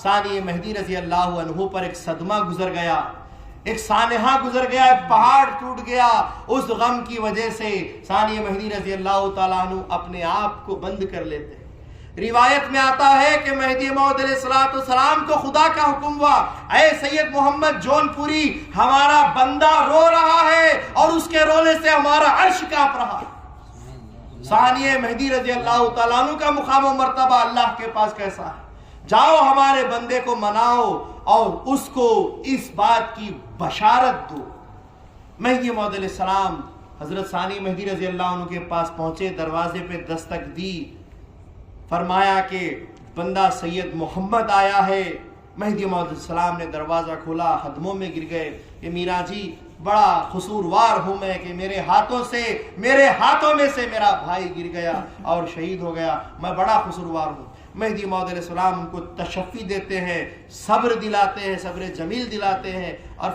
ثانی مہدی رضی اللہ عنہ پر ایک صدمہ گزر گیا، ایک سانحہ گزر گیا، ایک پہاڑ ٹوٹ گیا۔ اس غم کی وجہ سے ثانی مہدی رضی اللہ تعالیٰ عنہ اپنے آپ کو بند کر لیتے ہیں۔ روایت میں آتا ہے کہ مہدی موعود علیہ السلام کو خدا کا حکم ہوا، اے سید محمد جون پوری، ہمارا بندہ رو رہا ہے اور اس کے رونے سے ہمارا عرش کانپ رہا ہے۔ ثانی مہدی رضی اللہ تعالیٰ عنہ کا مقام و مرتبہ اللہ کے پاس کیسا ہے؟ جاؤ ہمارے بندے کو مناؤ اور اس کو اس بات کی بشارت دو۔ مہدی موعود علیہ السلام حضرت ثانی مہدی رضی اللہ عنہ کے پاس پہنچے، دروازے پہ دستک دی، فرمایا کہ بندہ سید محمد آیا ہے۔ مہدی موعود علیہ السلام نے دروازہ کھولا، قدموں میں گر گئے کہ میرا جی بڑا قصوروار ہوں میں کہ میرے ہاتھوں میں سے میرا بھائی گر گیا اور شہید ہو گیا، میں بڑا قصوروار ہوں۔ مہدی موعود علیہ السلام کو تشفی دیتے ہیں، صبر دلاتے ہیں، صبر جمیل دلاتے ہیں، اور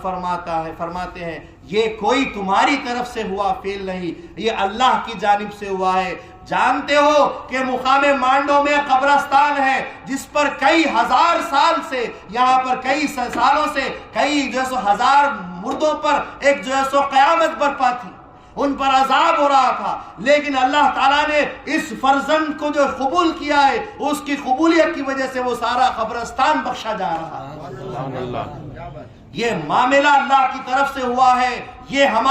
فرماتے ہیں یہ کوئی تمہاری طرف سے ہوا فعل نہیں، یہ اللہ کی جانب سے ہوا ہے۔ جانتے ہو کہ مقام مانڈو میں قبرستان ہے جس پر کئی ہزار سال سے، یہاں پر کئی سالوں سے کئی جو سو ہزار مردوں پر ایک جو سو قیامت برپا تھی، ان پر عذاب ہو رہا تھا، لیکن اللہ تعالیٰ نے اس فرزند کو جو قبول کیا ہے، اس کی قبولیت کی وجہ سے وہ سارا قبرستان بخشا جا رہا ہے۔ یہ معاملہ اللہ کی طرف سے ہوا ہے، یہ ہم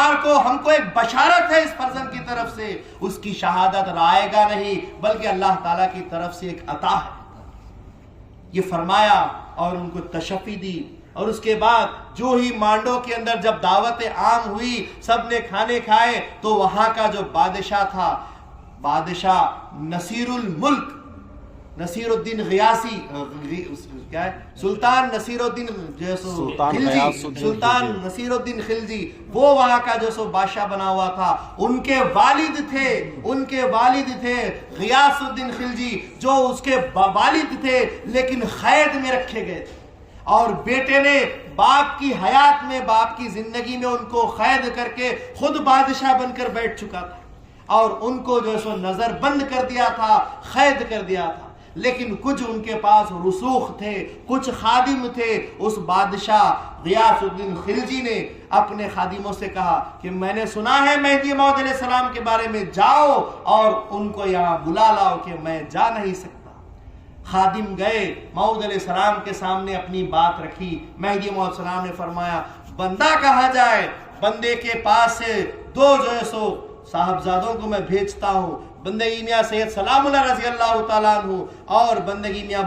کو ایک بشارت ہے اس فرزند کی طرف سے، اس کی شہادت رائے گا نہیں بلکہ اللہ تعالیٰ کی طرف سے ایک عطا ہے۔ یہ فرمایا اور ان کو تشفی دی. اور اس کے بعد جو ہی مانڈو کے اندر جب دعوت عام ہوئی، سب نے کھانے کھائے، تو وہاں کا جو بادشاہ تھا، بادشاہ نصیر الملک، نصیر الدین غیاثی، کیا ہے، سلطان نصیر الدین خلجی، سلطان نصیر الدین خلجی، وہ وہاں کا جو سو بادشاہ بنا ہوا تھا. ان کے والد تھے غیاث الدین خلجی، جو اس کے والد تھے لیکن قید میں رکھے گئے تھے، اور بیٹے نے باپ کی حیات میں، باپ کی زندگی میں ان کو قید کر کے خود بادشاہ بن کر بیٹھ چکا تھا، اور ان کو جو سو نظر بند کر دیا تھا، قید کر دیا تھا. لیکن کچھ ان کے پاس رسوخ تھے، کچھ خادم تھے. اس بادشاہ غیاث الدین خلجی نے اپنے خادموں سے کہا کہ میں نے سنا ہے مہدی موعود علیہ السلام کے بارے میں، جاؤ اور ان کو یہاں بلا لاؤ، کہ میں جا نہیں سکتا. خادم گئے، موعود علیہ السلام کے سامنے اپنی بات رکھی. مہدی موعود علیہ السلام نے فرمایا بندہ کہا جائے. بندے کے پاس سے 2 جو ہے سو صاحبزادوں کو میں بھیجتا ہوں، بندگی میاں سید سلام اللہ رضی اللہ تعالیٰ عنہ اور بندگی میاں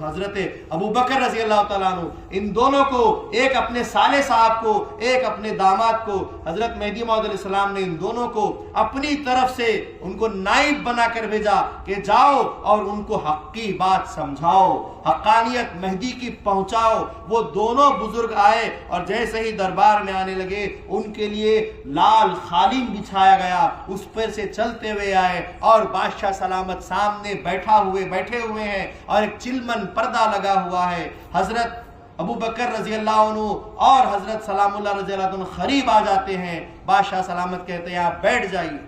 حضرت ابو بکر رضی اللہ تعالیٰ عنہ. ان دونوں کو، ایک اپنے سالے صاحب کو، ایک اپنے داماد کو، حضرت مہدی موعود علیہ السلام نے ان دونوں کو اپنی طرف سے ان کو نائب بنا کر بھیجا کہ جاؤ اور ان کو حق کی بات سمجھاؤ، حقانیت مہدی کی پہنچاؤ. وہ دونوں بزرگ آئے اور جیسے ہی دربار میں آنے لگے، ان کے لیے لال خالین بچھایا گیا، اس پر سے چلتے ہوئے آئے، اور بادشاہ سلامت سامنے بیٹھے ہوئے ہیں، اور ایک چلمن پردہ لگا ہوا ہے. حضرت ابو بکر رضی اللہ عنہ اور حضرت سلام اللہ رضی اللہ عنہ قریب آ جاتے ہیں. بادشاہ سلامت کہتے ہیں آپ بیٹھ جائیے.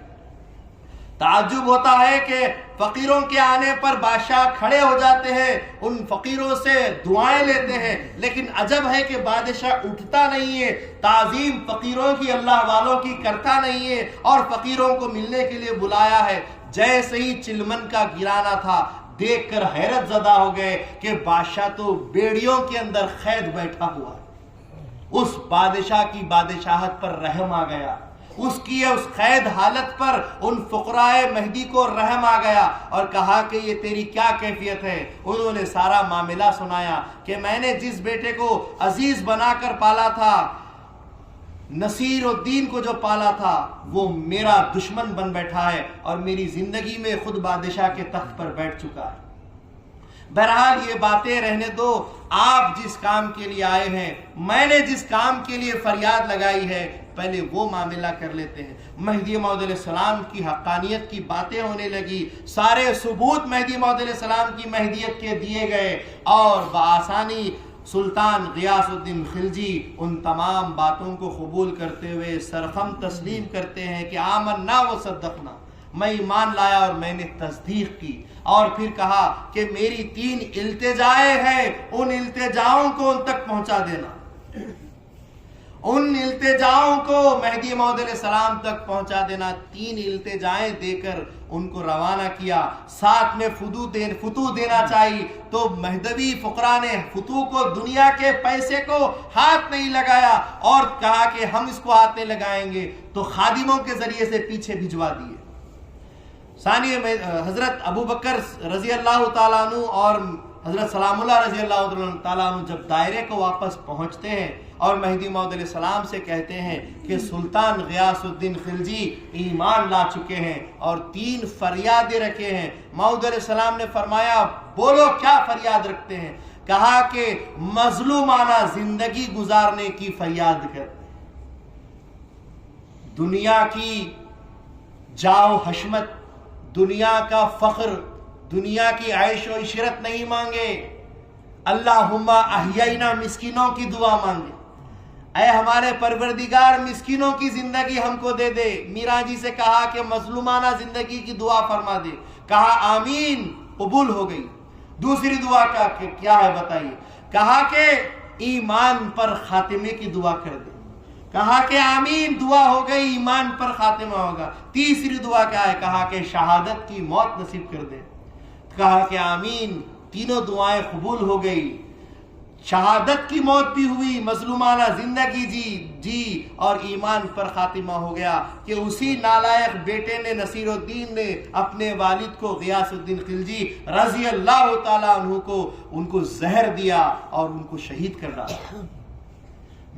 تعجب ہوتا ہے کہ فقیروں کے آنے پر بادشاہ کھڑے ہو جاتے ہیں، ان فقیروں سے دعائیں لیتے ہیں، لیکن عجب ہے کہ بادشاہ اٹھتا نہیں ہے، تعظیم فقیروں کی، اللہ والوں کی کرتا نہیں ہے، اور فقیروں کو ملنے کے لیے بلایا ہے. جیسے ہی چلمن کا گرانا تھا، دیکھ کر حیرت زدہ ہو گئے کہ بادشاہ تو بیڑیوں کے اندر قید بیٹھا ہوا ہے. اس بادشاہ کی بادشاہت پر رحم آ گیا، اس کی اس قید حالت پر ان فقراء مہدی کو رحم آ گیا، اور کہا کہ یہ تیری کیا کیفیت ہے. انہوں نے سارا معاملہ سنایا کہ میں نے جس بیٹے کو عزیز بنا کر پالا تھا، نصیر الدین کو جو پالا تھا، وہ میرا دشمن بن بیٹھا ہے، اور میری زندگی میں خود بادشاہ کے تخت پر بیٹھ چکا ہے. بہرحال یہ باتیں رہنے دو. آپ جس کام کے لیے آئے ہیں، میں نے جس کام کے لیے فریاد لگائی ہے، پہلے وہ معاملہ کر لیتے ہیں. مہدی موعود علیہ السلام کی حقانیت کی باتیں ہونے لگی، سارے ثبوت مہدی موعود علیہ السلام کی مہدیت کے دیے گئے، اور بآسانی سلطان غیاث الدین خلجی ان تمام باتوں کو قبول کرتے ہوئے سرخم تسلیم کرتے ہیں کہ آمنا و صدقنا، میں ایمان لایا اور میں نے تصدیق کی. اور پھر کہا کہ میری 3 التجائیں ہیں، ان التجاؤں کو ان تک پہنچا دینا. ان التجاؤں کو مہدی موعود علیہ السلام تک پہنچا دینا. 3 التجائیں دے کر ان کو روانہ کیا. ساتھ میں فتو دینا چاہیے، تو مہدوی فقراء نے فتو کو، دنیا کے پیسے کو ہاتھ نہیں لگایا، اور کہا کہ ہم اس کو ہاتھ نہیں لگائیں گے، تو خادموں کے ذریعے سے پیچھے بھجوا دیے. ثانی حضرت ابو بکر رضی اللہ تعالیٰ عنہ اور حضرت سلام اللہ رضی اللہ تعالیٰ عنہ جب دائرے کو واپس پہنچتے ہیں اور مہدی موعود علیہ السلام سے کہتے ہیں کہ سلطان غیاث الدین خلجی ایمان لا چکے ہیں اور 3 فریادیں رکھے ہیں. موعود علیہ السلام نے فرمایا بولو کیا فریاد رکھتے ہیں؟ کہا کہ مظلومانہ زندگی گزارنے کی فریاد کرتے، دنیا کی جاؤ حشمت، دنیا کا فخر، دنیا کی عیش و عشرت نہیں مانگے. اللہم احیینا، مسکینوں کی دعا مانگے. اے ہمارے پروردگار مسکینوں کی زندگی ہم کو دے دے. میرا جی سے کہا کہ مظلومانہ زندگی کی دعا فرما دے. کہا آمین، قبول ہو گئی. دوسری دعا کا کیا ہے بتائیے؟ کہا کہ ایمان پر خاتمے کی دعا کر دے. کہا کہ آمین، دعا ہو گئی، ایمان پر خاتمہ ہوگا. تیسری دعا کیا ہے؟ کہا کہ شہادت کی موت نصیب کر دے. کہا کہ آمین، تینوں دعائیں قبول ہو گئی. شہادت کی موت بھی ہوئی، مظلومانہ زندگی جی اور ایمان پر خاتمہ ہو گیا کہ اسی نالائق بیٹے نے، نصیر الدین نے اپنے والد کو غیاث الدین خلجی رضی اللہ تعالیٰ عنہ کو ان کو زہر دیا اور ان کو شہید کر ڈالا۔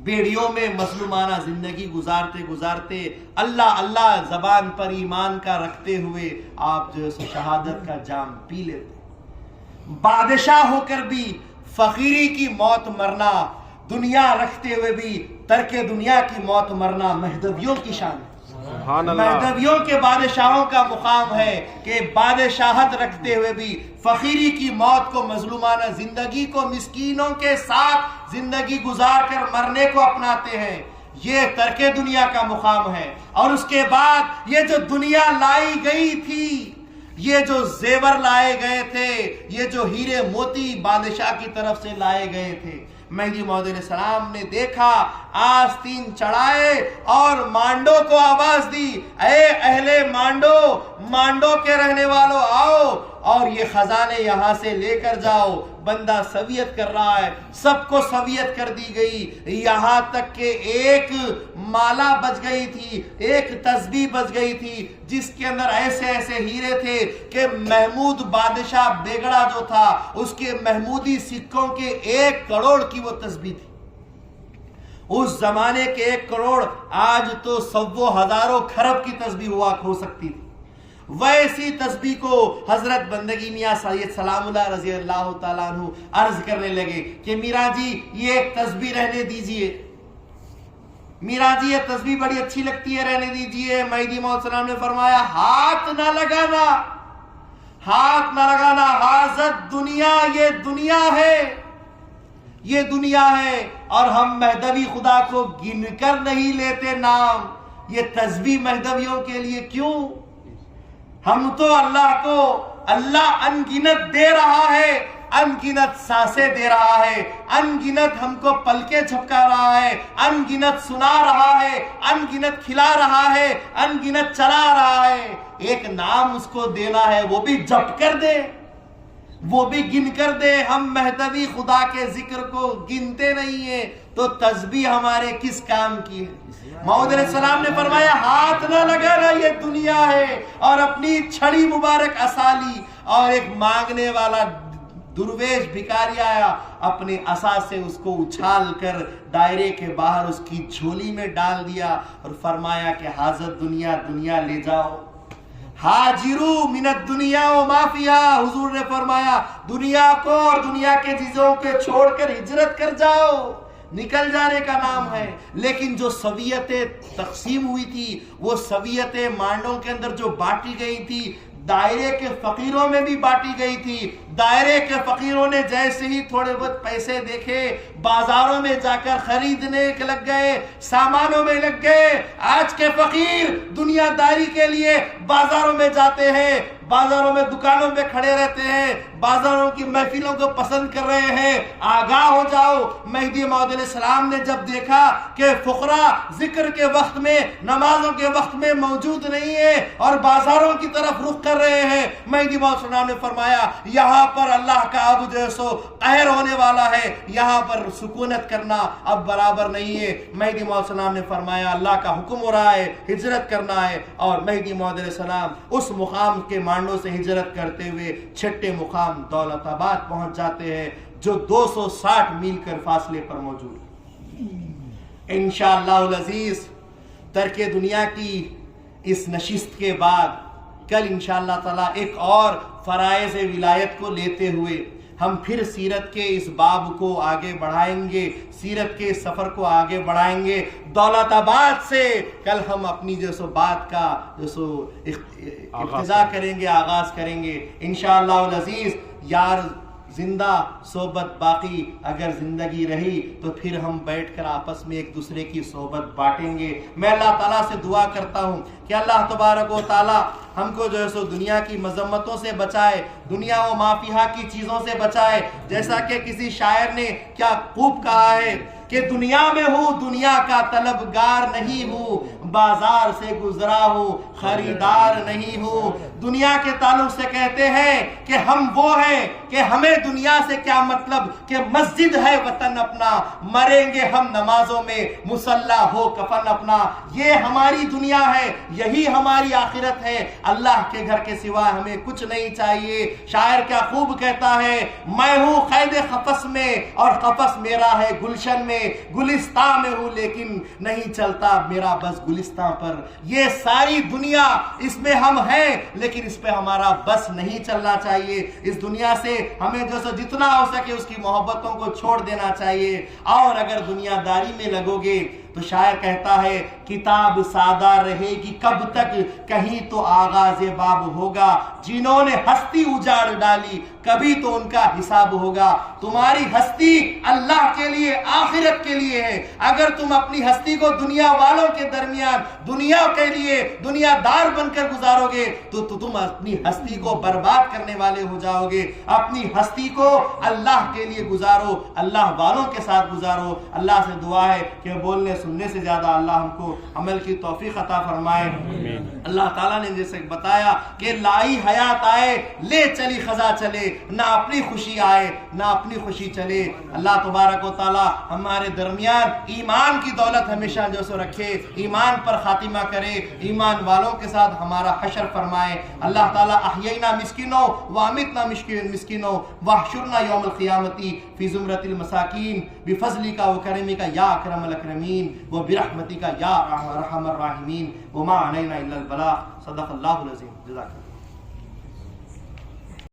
بیڑیوں میں مظلومانہ زندگی گزارتے اللہ زبان پر ایمان کا رکھتے ہوئے آپ جو ہے شہادت کا جام پی لیتے۔ بادشاہ ہو کر بھی فقیری کی موت مرنا، دنیا رکھتے ہوئے بھی ترک دنیا کی موت مرنا مہدویوں کی شان ہے۔ مہدویوں کے بادشاہوں کا مقام ہے کہ بادشاہت رکھتے ہوئے بھی فقیری کی موت کو، مظلومانہ زندگی کو، مسکینوں کے ساتھ زندگی گزار کر مرنے کو اپناتے ہیں۔ یہ ترک دنیا کا مقام ہے۔ اور اس کے بعد یہ جو دنیا لائی گئی تھی، یہ جو زیور لائے گئے تھے، یہ جو ہیرے موتی بادشاہ کی طرف سے لائے گئے تھے، مہدی موعود علیہ السلام نے دیکھا، آستین چڑھائے اور مانڈو کو آواز دی، اے اہل مانڈو کے رہنے والوں آؤ اور یہ خزانے یہاں سے لے کر جاؤ۔ بندہ سویت کر رہا ہے، سب کو سویت کر دی گئی، یہاں تک کہ ایک مالا بچ گئی تھی، ایک تسبیح بچ گئی تھی جس کے اندر ایسے ہیرے تھے کہ محمود بادشاہ بیگڑا جو تھا اس کے محمودی سکوں کے 1 کروڑ کی وہ تسبیح تھی۔ اس زمانے کے 1 کروڑ آج تو 100,000 کھرب کی تسبیح ہو سکتی تھی۔ ویسی تسبیح کو حضرت بندگی میاں سید سلام اللہ رضی اللہ تعالیٰ عنہ عرض کرنے لگے کہ میرا جی یہ ایک تسبیح رہنے دیجئے، میرا جی یہ تسبیح بڑی اچھی لگتی ہے، رہنے دیجئے۔ مہدی موعود علیہ السلام نے فرمایا ہاتھ نہ لگانا، حاضت دنیا، یہ دنیا ہے اور ہم مہدوی خدا کو گن کر نہیں لیتے نام۔ یہ تسبیح مہدویوں کے لیے کیوں؟ ہم تو اللہ کو انگنت دے رہا ہے، انگنت سانسیں دے رہا ہے، انگنت ہم کو پلکیں جھپکا رہا ہے، انگنت سنا رہا ہے، انگنت کھلا رہا ہے، انگنت چلا رہا ہے۔ ایک نام اس کو دینا ہے، وہ بھی جپ کر دے، وہ بھی گن کر دے۔ ہم مہدوی خدا کے ذکر کو گنتے نہیں ہیں تو تسبیح ہمارے کس کام کی ہے؟ موعود علیہ السلام نے فرمایا ہاتھ نہ لگانا، یہ دنیا ہے۔ اور اپنی چھڑی مبارک اسالی اور ایک مانگنے والا درویش بھکاری آیا، اپنے عصا سے اس کو اچھال کر دائرے کے باہر اس کی جھولی میں ڈال دیا اور فرمایا کہ حاضر دنیا لے جاؤ۔ ہاجرو من الدنیا و ما فیہا، حضور نے فرمایا دنیا کو اور دنیا کے چیزوں کے چھوڑ کر ہجرت کر جاؤ، نکل جانے کا نام ہے۔ لیکن جو سویتیں تقسیم ہوئی تھی، وہ سویتیں مانڈوں کے اندر جو بانٹی گئی تھی، دائرے کے فقیروں میں بھی بانٹی گئی تھی۔ دائرے کے فقیروں نے جیسے ہی تھوڑے بہت پیسے دیکھے، بازاروں میں جا کر خریدنے لگ گئے، سامانوں میں لگ گئے۔ آج کے فقیر دنیا داری کے لیے بازاروں میں جاتے ہیں، بازاروں میں دکانوں میں کھڑے رہتے ہیں، بازاروں کی محفلوں کو پسند کر رہے ہیں۔ آگاہ ہو جاؤ، مہدی موعود علیہ السلام نے جب دیکھا کہ فقراء ذکر کے وقت میں، نمازوں کے وقت میں موجود نہیں ہے اور بازاروں کی طرف رخ کر رہے ہیں، مہدی موعود علیہ السلام نے فرمایا یہاں پر اللہ کا اب جو ہے سو قہر ہونے والا ہے، یہاں پر سکونت کرنا اب برابر نہیں ہے۔ مہدی موعود علیہ السلام نے فرمایا اللہ کا حکم ہو رہا ہے، ہجرت کرنا ہے۔ اور مہدی موعود علیہ السلام اس مقام کے مانڈوں سے ہجرت کرتے ہوئے چھٹے مقام دولت آباد پہنچ جاتے ہیں، جو 260 میل کے فاصلے پر موجود ہے۔ انشاءاللہ العزیز ترک دنیا کی اس نشست کے بعد کل انشاءاللہ تعالی ایک اور فرائض ولایت کو لیتے ہوئے ہم پھر سیرت کے اس باب کو آگے بڑھائیں گے، سیرت کے سفر کو آگے بڑھائیں گے۔ دولت آباد سے کل ہم اپنی جو سو بات کا جو سو ابتدا کریں گے، آغاز کریں گے انشاءاللہ العزیز۔ یار زندہ صحبت باقی، اگر زندگی رہی تو پھر ہم بیٹھ کر آپس میں ایک دوسرے کی صحبت بانٹیں گے۔ میں اللہ تعالیٰ سے دعا کرتا ہوں کہ اللہ تبارک و تعالیٰ ہم کو جو ہے سو دنیا کی مذمتوں سے بچائے، دنیا و ما فیہا کی چیزوں سے بچائے۔ جیسا کہ کسی شاعر نے کیا خوب کہا ہے کہ دنیا میں ہوں دنیا کا طلبگار نہیں ہوں، بازار سے گزرا ہوں خریدار نہیں ہوں. دنیا کے تعلق سے کہتے ہیں کہ ہم وہ ہیں کہ ہمیں دنیا سے کیا مطلب کہ مسجد ہے وطن اپنا, مریں گے ہم نمازوں میں مصلی ہو کفن اپنا. یہ ہماری دنیا ہے, یہی ہماری آخرت ہے, اللہ کے گھر کے سوا ہمیں کچھ نہیں چاہیے. شاعر کیا خوب کہتا ہے, میں ہوں قید قفس میں اور قفس میرا ہے گلشن میں, گلستان میں ہوں لیکن نہیں چلتا میرا بس گلستان پر. یہ ساری دنیا اس میں ہم ہیں لیکن اس پہ ہمارا بس نہیں چلنا چاہیے. اس دنیا سے ہمیں جتنا ہو سکے اس کی محبتوں کو چھوڑ دینا چاہیے. اور اگر دنیا داری میں لگو گے تو شاعر کہتا ہے کتاب سادہ رہے گی کب تک, کہیں تو آغاز باب ہوگا. جنہوں نے ہستی اجاڑ ڈالی کبھی تو ان کا حساب ہوگا. تمہاری ہستی اللہ کے لیے آخرت کے لیے ہے. اگر تم اپنی ہستی کو دنیا والوں کے درمیان دنیا کے لیے دنیا دار بن کر گزارو گے تو تم اپنی ہستی کو برباد کرنے والے ہو جاؤ گے. اپنی ہستی کو اللہ کے لیے گزارو, اللہ والوں کے ساتھ گزارو. اللہ سے دعا ہے کہ بولنے سننے سے زیادہ اللہ ہم کو عمل کی توفیق عطا فرمائے. اللہ تعالیٰ نے جیسے بتایا کہ لائی حیات آئے لے چلی خزاں چلے, نہ اپنی خوشی آئے نہ اپنی خوشی چلے. اللہ تبارک و تعالیٰ ہمارے درمیان ایمان کی دولت ہمیشہ جو سو رکھے, ایمان پر خاتمہ کرے, ایمان والوں کے ساتھ ہمارا حشر فرمائے. اللہ تعالیٰ احیینا مسکینوں وامتنا مسکینوں واحشرنا یوم القیامتی فی زمرۃ المساکین بفضلک و کرمک یا اکرم الاکرمین وبرحمتک یا ارحم الراحمین وما علینا الا البلاغ. صدق اللہ العظیم. جزاک اللہ.